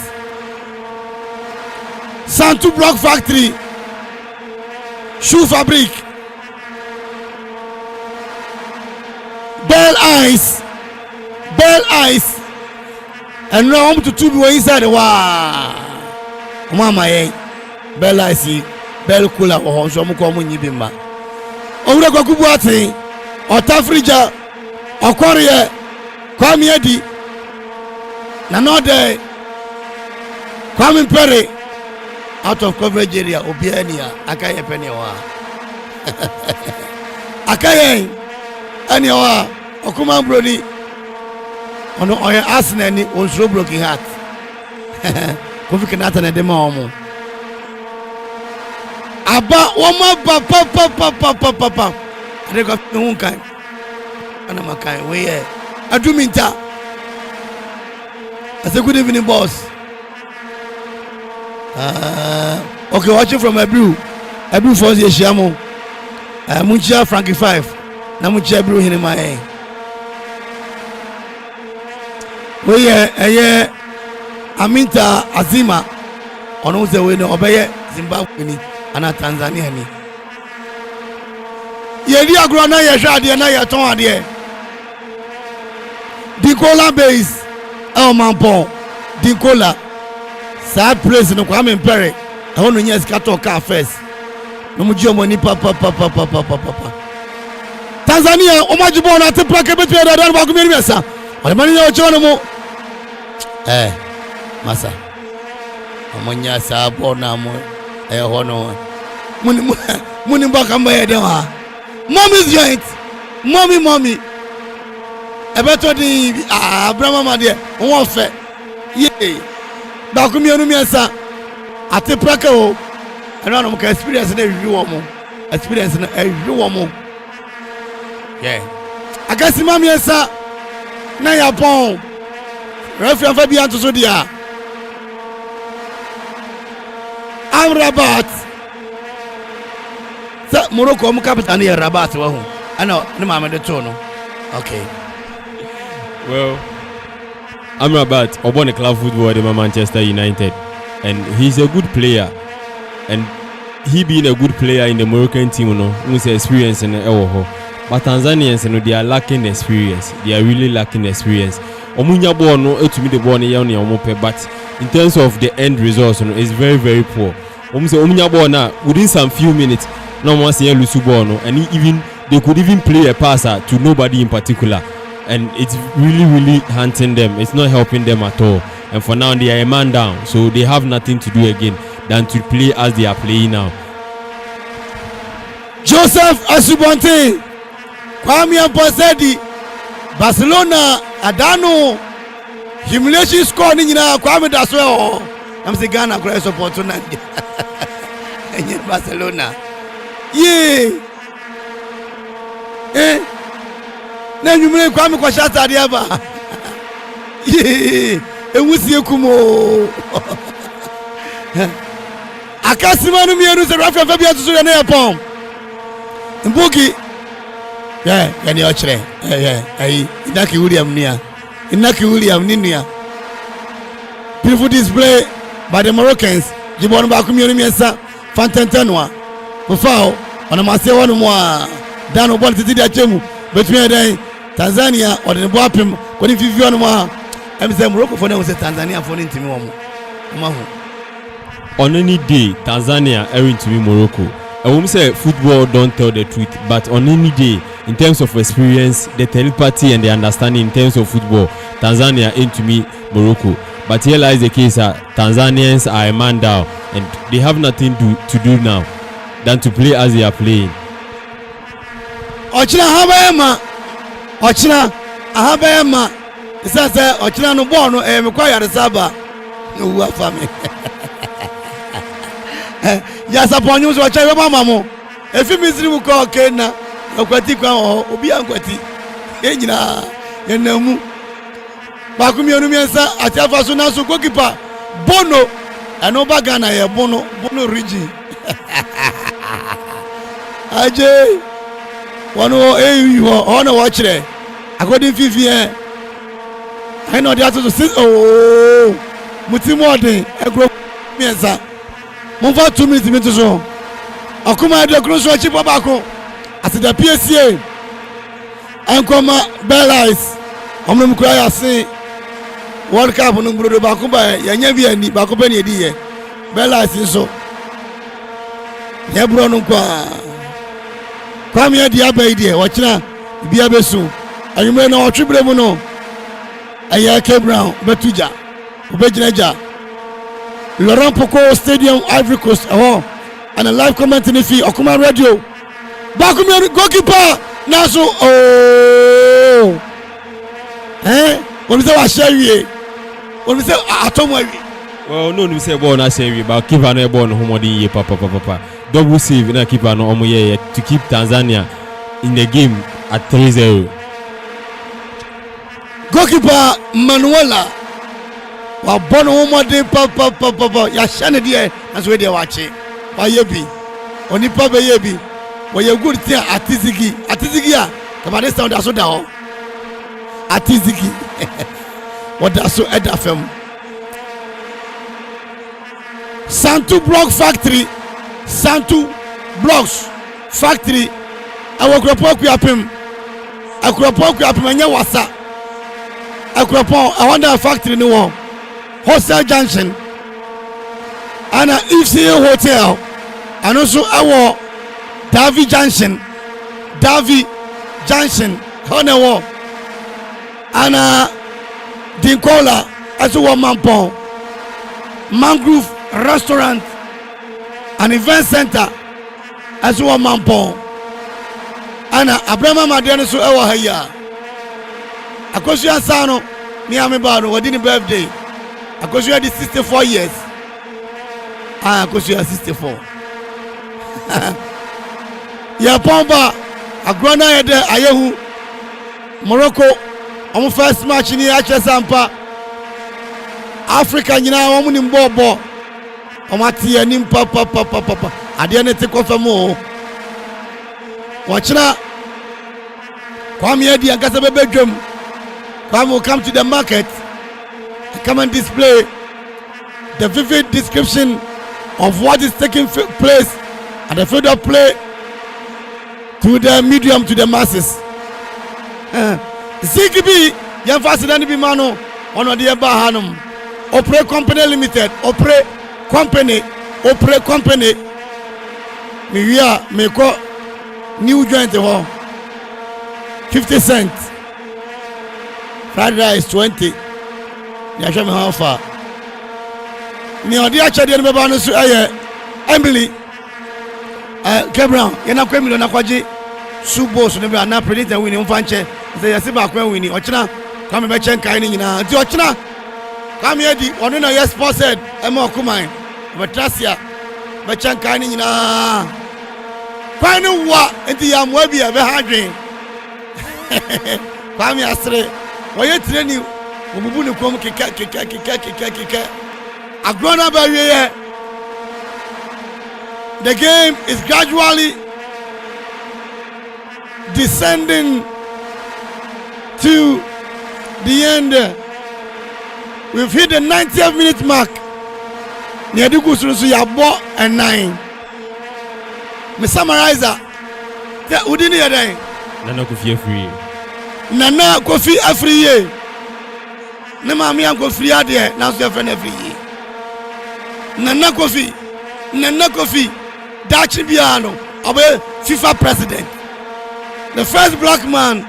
[SPEAKER 1] Santu Block Factory. Shoe Fabric. Bell Eyes. And now to two be inside. Wow. Mama Bell Eyes. Bell Cooler or so mo ko mo nyibimba. Owura kwakubu ati. Otafrija. Okorie. Kwame adi. Na no dey. Kwame Perry. Out of coverage area obiania akaye pene wa. Akaye ani wa okuma broni ono oya Arsenal ni on so broken heart. Kofi Kenata na dem omo. Aba woma papa. Adeko hunkan. Ana makai we aduminta. As a good evening boss. Okay, watching from Ebru for the Shamo. Muncha Frankie 5. Namucha Ebru in my we ye Aminta Azima ono se we no obeye Zimbabwe ni ana Tanzania ni ye di agro na ye hwa ade na ye ton ade Dikola base Amanfo Dikola sa place no kwa me mpere I want to yes cat car first. No muji money papa. Tanzania omajibo na te plake betu ya dada ba kumiri mesa. Wale mani ya ocho mo. Masa. Amanya sa bona mo. Hono. Muni mbaka mbaye dewa. Mommy's joint. Mommy. Ebeto di Abraham Made. Won fe. Ye. Ba kumiri mesa. Ate praka o ana no ka experience na wi wo mo experience na wi wo mo agasi mami esa na ya pon referee fa bi anto so dia Rabat sa Morocco mo capital na Rabat wa hu ana ne mama de to no okay
[SPEAKER 2] well Rabat obon club football de Manchester United. And he's a good player, and he being a good player in the Moroccan team, you know, who's experience in the but Tanzanians, you know, they are lacking experience. They are really lacking experience. Omunya ball no to me the ball but in terms of the end results, you know, it's very very poor. Omunya ball now within some few minutes, no one see lose ball no, and they could even play a passer to nobody in particular, and it's really hunting them. It's not helping them at all. And for now, they are a man down, so they have nothing to do again than to play as they are playing now.
[SPEAKER 1] Joseph Asubonte, Kwame Amponsedi, Barcelona, Adano, humiliation score ni na Kwame das well. I'm saying Ghana could support tonight. And Barcelona, na humiliate Kwame kwa shata diaba. Ewusie kumo akasima no mienu se rafia fa bia tuso ya na yapon mbugi ya ni ochre ai Inaki William ninia beautiful display by the Moroccans jibon ba ku mienu miensa fantantanwa mufao ona masie wonu mo a dano ball titi dia chemu betumi dan Tanzania or the boapem ko ni fifi wonu mo a I'm saying Morocco for them say Tanzania for them to me
[SPEAKER 2] on any day Tanzania airing to me Morocco. I won't say football don't tell the truth, but on any day in terms of experience, the telepathy and the understanding in terms of football, Tanzania aim to me Morocco. But here lies the case that Tanzanians are a man down and they have nothing to do now than to play as they are playing.
[SPEAKER 1] Ochina Habema Sasa ochina no ball no mekwa yare saba no wu afa me ya saponyu so cha we mama mo efi misiri mu ko kena akwati kwa obi ankwati enyina yenamu ba ku mienu miensa atiafa so na so goalkeeper Bono ano ba Ghana ye Bono region aje wono eyu ono wo kire according fifi I know they have to say, oh, Mutimode, a group, Mienza. Move out 2 minutes to so. Akuma de Crusoe Chipabako, as the PSA, Ankoma Bellies, Omnumkaya say, World Cup on Bruno Bakuba, Yanyavi and Bakopeni, Bellies is so. Yabronukwa. Come here, dear baby, watch now, Biabesu, and you may know Tribuno. Ayake Brown, Betuja, Ubejinaja, Laurent Poco Stadium, Ivory Coast, and a live comment in the fee, Okuma Radio. Bakumi goalkeeper, Naso, oh, what is our share? What is our Atomway?
[SPEAKER 2] Well, no, we say born as a but keep an airborne homody, papa. Double save in a keeper no omoye to keep Tanzania in the game at 3-0.
[SPEAKER 1] Goalkeeper Manuela wa bono homode papa ya shane die as we dey watch wa yebi onipa be yebi wa ye good thing atizigi a kamade sound aso da ho atizigi wɔda so ɛda fam. Santu Block Factory, Santu Blocks Factory, Akropong-Akuapem, Akropong-Akuapem anya wasa. Akropong awanda factory no one. Hostel Junction, ana FCA Hotel, and also our Davy Junction, Honewo, ana Dinkola, as well Mampong, Mangrove Restaurant and Event Center, as well Mampong, ana Abrama Madiano so ewa haya. Akosua Sano, me amebano, wadini birthday. Akosua di 64 years. Akosua 64. Ya pomba, agrona yede ayehu. Morocco, omu first match ni ache sampa. Africa nyina omu ni mbobo. Omu atiye ni papa. Adiye nete kofa mo. Wachina, kwa miyedi yankasa bebe drum. Kwame will come to the market and come and display the vivid description of what is taking place at the field of play to the medium, to the masses. ZGB, Yanfasidani Bimano, one of the Bahanum, Opre Company Limited, Opre Company, we are make new joint 50 cents. Fried rice 20. Ya show me how far. Ni odi acha de beba no so Emily. Kebran, ye na kwemi na kwaji subo so ne be na predict win mfa nche. Say yesi ba kwa win. Ochina kwame be chen kai ni nyina. Ti ochina kwame edi ono na yes sponsored ema okuman. Be trasia be chen kai ni nyina. Kwani wa enti ya mo bia be hadwen. Kwame asre Oye training obubu ne kom keka agrona ba wiye. The game is gradually descending to the end. We've hit the 90th minute mark. Niadugu so ya bo and 9. Me summarizer. Te udini ya dai.
[SPEAKER 2] Nana Akufo free.
[SPEAKER 1] Nana Akufo afriye. Ne maami Akufo ade na so fe na afriye. Nana Akufo dachi biano obe FIFA president. The first black man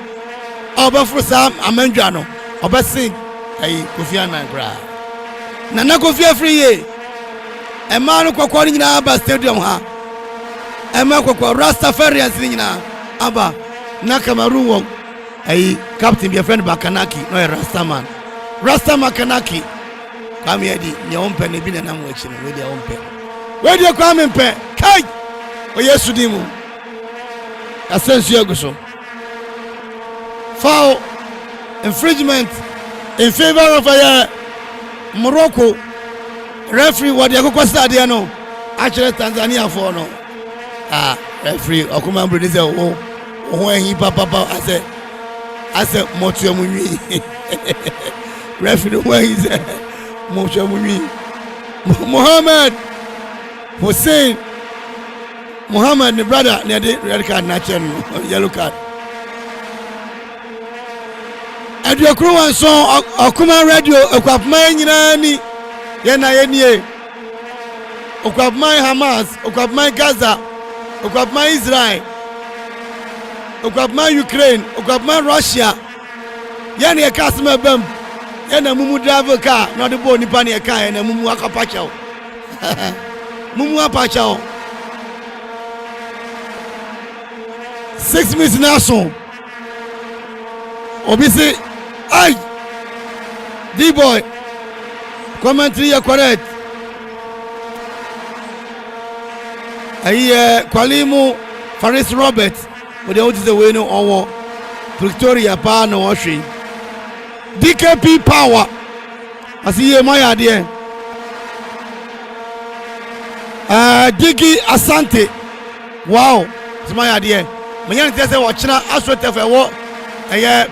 [SPEAKER 1] obe for Sam Amenjano obe sing ai Kofi Annan. Nana Akufo afriye. E ma no kwakwa nyina aba stadium ha. E ma kwakwa Rastafarians nyina aba na Cameroon won ai captain be friend Bakanaki no Rastaman Kanaki kwame edi nya ompe ne bi na nam wachi no we dia ompe we dia kwame mpe kai o Yesu dimu asensu aguso foul infringement in favor of Morocco. Referee what they go stadium no actually Tanzania for no referee okuma mbri say oh ehin papa I said motu amunwi referee when he said motu amunwi Muhammad Hussein Muhammad the brother near the red card na chen yellow card and your crew and so okuma radio Akuapem nyina ni ye Akuapem Hamas Akuapem Gaza Akuapem Israel Akuapem Ukraine Akuapem Russia yani e kasma bam yana mumu driver car no the boy nipa ne car yana mumu akapacha mumu apacha 6 minutes na so obi say ai D-boy commentary ya correct ai Kwalimu Faris Robert but they want the way no owo Victoria pa no washing DKP power asiye moya de Digi Asante wow smaya de menyan te say watchna asotef ewo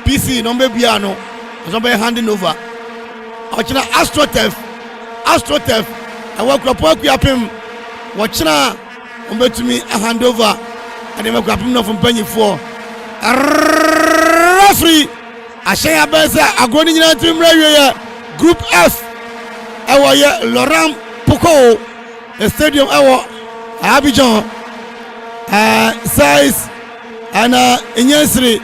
[SPEAKER 1] PC no be bia no so be handing over ochina Astrotef Akropong-Akuapem wochina ombetumi handover and dem Akuapem no from panyifo referee ashen abesa agoni nyina tim rawie group F ewo ye Laurent Poko the stadium ewo Abidjan size ana Inyesiri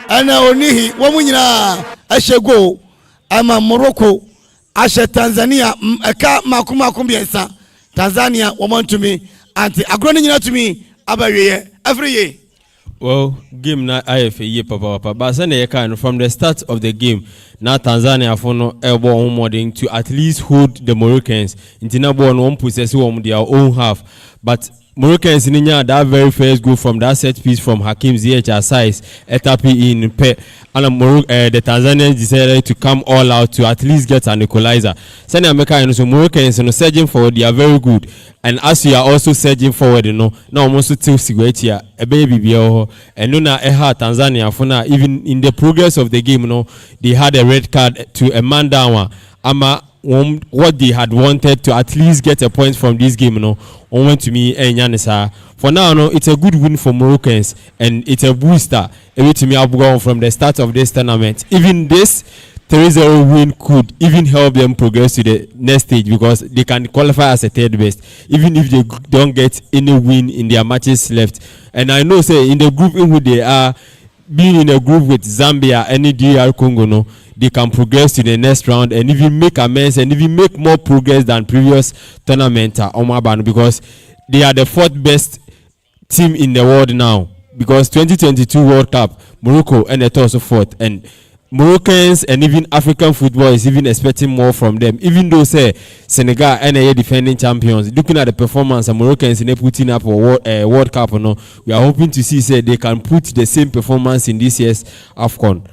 [SPEAKER 1] ana Onihi womu nyina ashego ama Morocco ashe Tanzania eka makum biensa Tanzania womontumi anti agroni nyina tumi abawie every year.
[SPEAKER 2] Well, game na IFA ye papa but say kind from the start of the game now Tanzania for no elbow more to at least hold the Moroccans into na ball one possess their own half, but Moroccans in that very first goal from that set piece from Hakim Ziyech size etapi in pe and the Tanzanians decided to come all out to at least get an equalizer. Sani America and so Moroccans surging forward, they are very good, and as you are also surging forward, now almost till Sigwetia a baby biyo and nuna Tanzania for now even in the progress of the game, they had a red card to a man down ama what they had wanted to at least get a point from this game, went to me and Yanisa. For now, it's a good win for Moroccans and it's a booster. Every to me, I've gone from the start of this tournament. Even this 3-0 win could even help them progress to the next stage because they can qualify as a third best, even if they don't get any win in their matches left. And I know, say in the group in which they are, being in a group with Zambia and DR Congo, they can progress to the next round and even make amends and even make more progress than previous tournament because they are the 4th best team in the world now. Because 2022 World Cup, Morocco and the also 4th, and Moroccans and even African football is even expecting more from them. Even though say Senegal and the defending champions, looking at the performance of Moroccans in putting up a World Cup, we are hoping to see say they can put the same performance in this year's AFCON.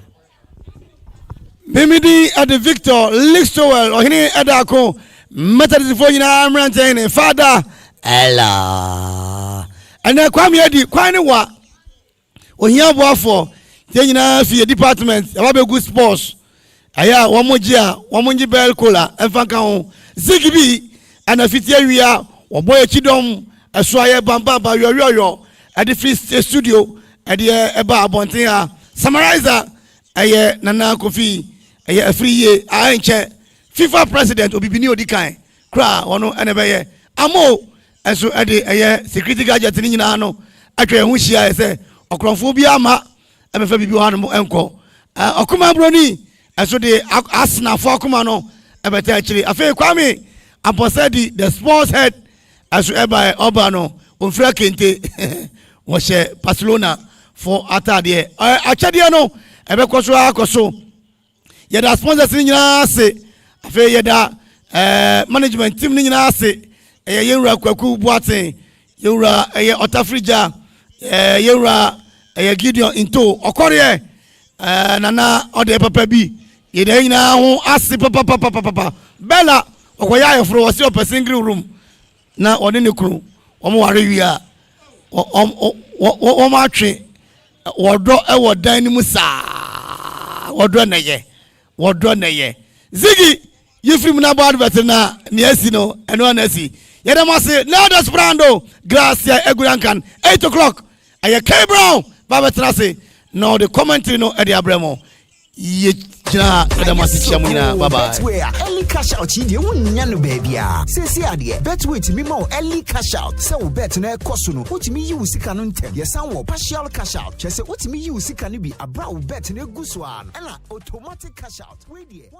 [SPEAKER 1] Mimidi at the Victor Lixtowell or Hini Adako Methodist for Amrantane Father Ella and then Kwame Edi Kwanewa or Hiabo for Tenina for your department, a good sports. Aya, one more bell cola, and Fancao Zigibi and a Fitiaria or Boy Chidom, a Swaya Bamba Yo at the Feast Studio at the Eba Bontea Summarizer. Aye, Nana Kofi, a free year, I ain't FIFA president will be new decay. Cra, one and a Amo, and so at the security gadget in Nano. I can wish I say, Okrophobia ma, and a baby uncle. Okuma Brony, and so they Asna Fokumano, but actually, a fair Kwame, and Posedi, the sports head, as you by Obano, Unfrakente, was Barcelona for Atadie. Achadiano. Ebe koso akoso yeda sponsors ni nyina ase afi yeda management team ni nyina ase yewura kwaku buaten yewura otafrija yewura Gideon into okore nana ode papa bi yeda nyina ho ase papa bella okoya yefro wose opasingri room na ode ne kru omo ware wi a o ma atwe wodo ewo dan ni musa wodo na ye zigi yifrim na bad veterana ni asi no eno na asi yeda mo se Leodas Brando Gracia Egurankan 8 o'clock aye K Brown ba veterana se no the commentary no e de abremo ye jina yeda mo se chiamu nyina bye bye.
[SPEAKER 3] Early cash out yi de wonnya no baabia sesi ade betway timi ma early cash out se wo bet na ekoso no wotimi yi usika no ntem ye san wo partial cash out chese wotimi yi usika no bi abra wo bet na eguso an na automatic cash out we de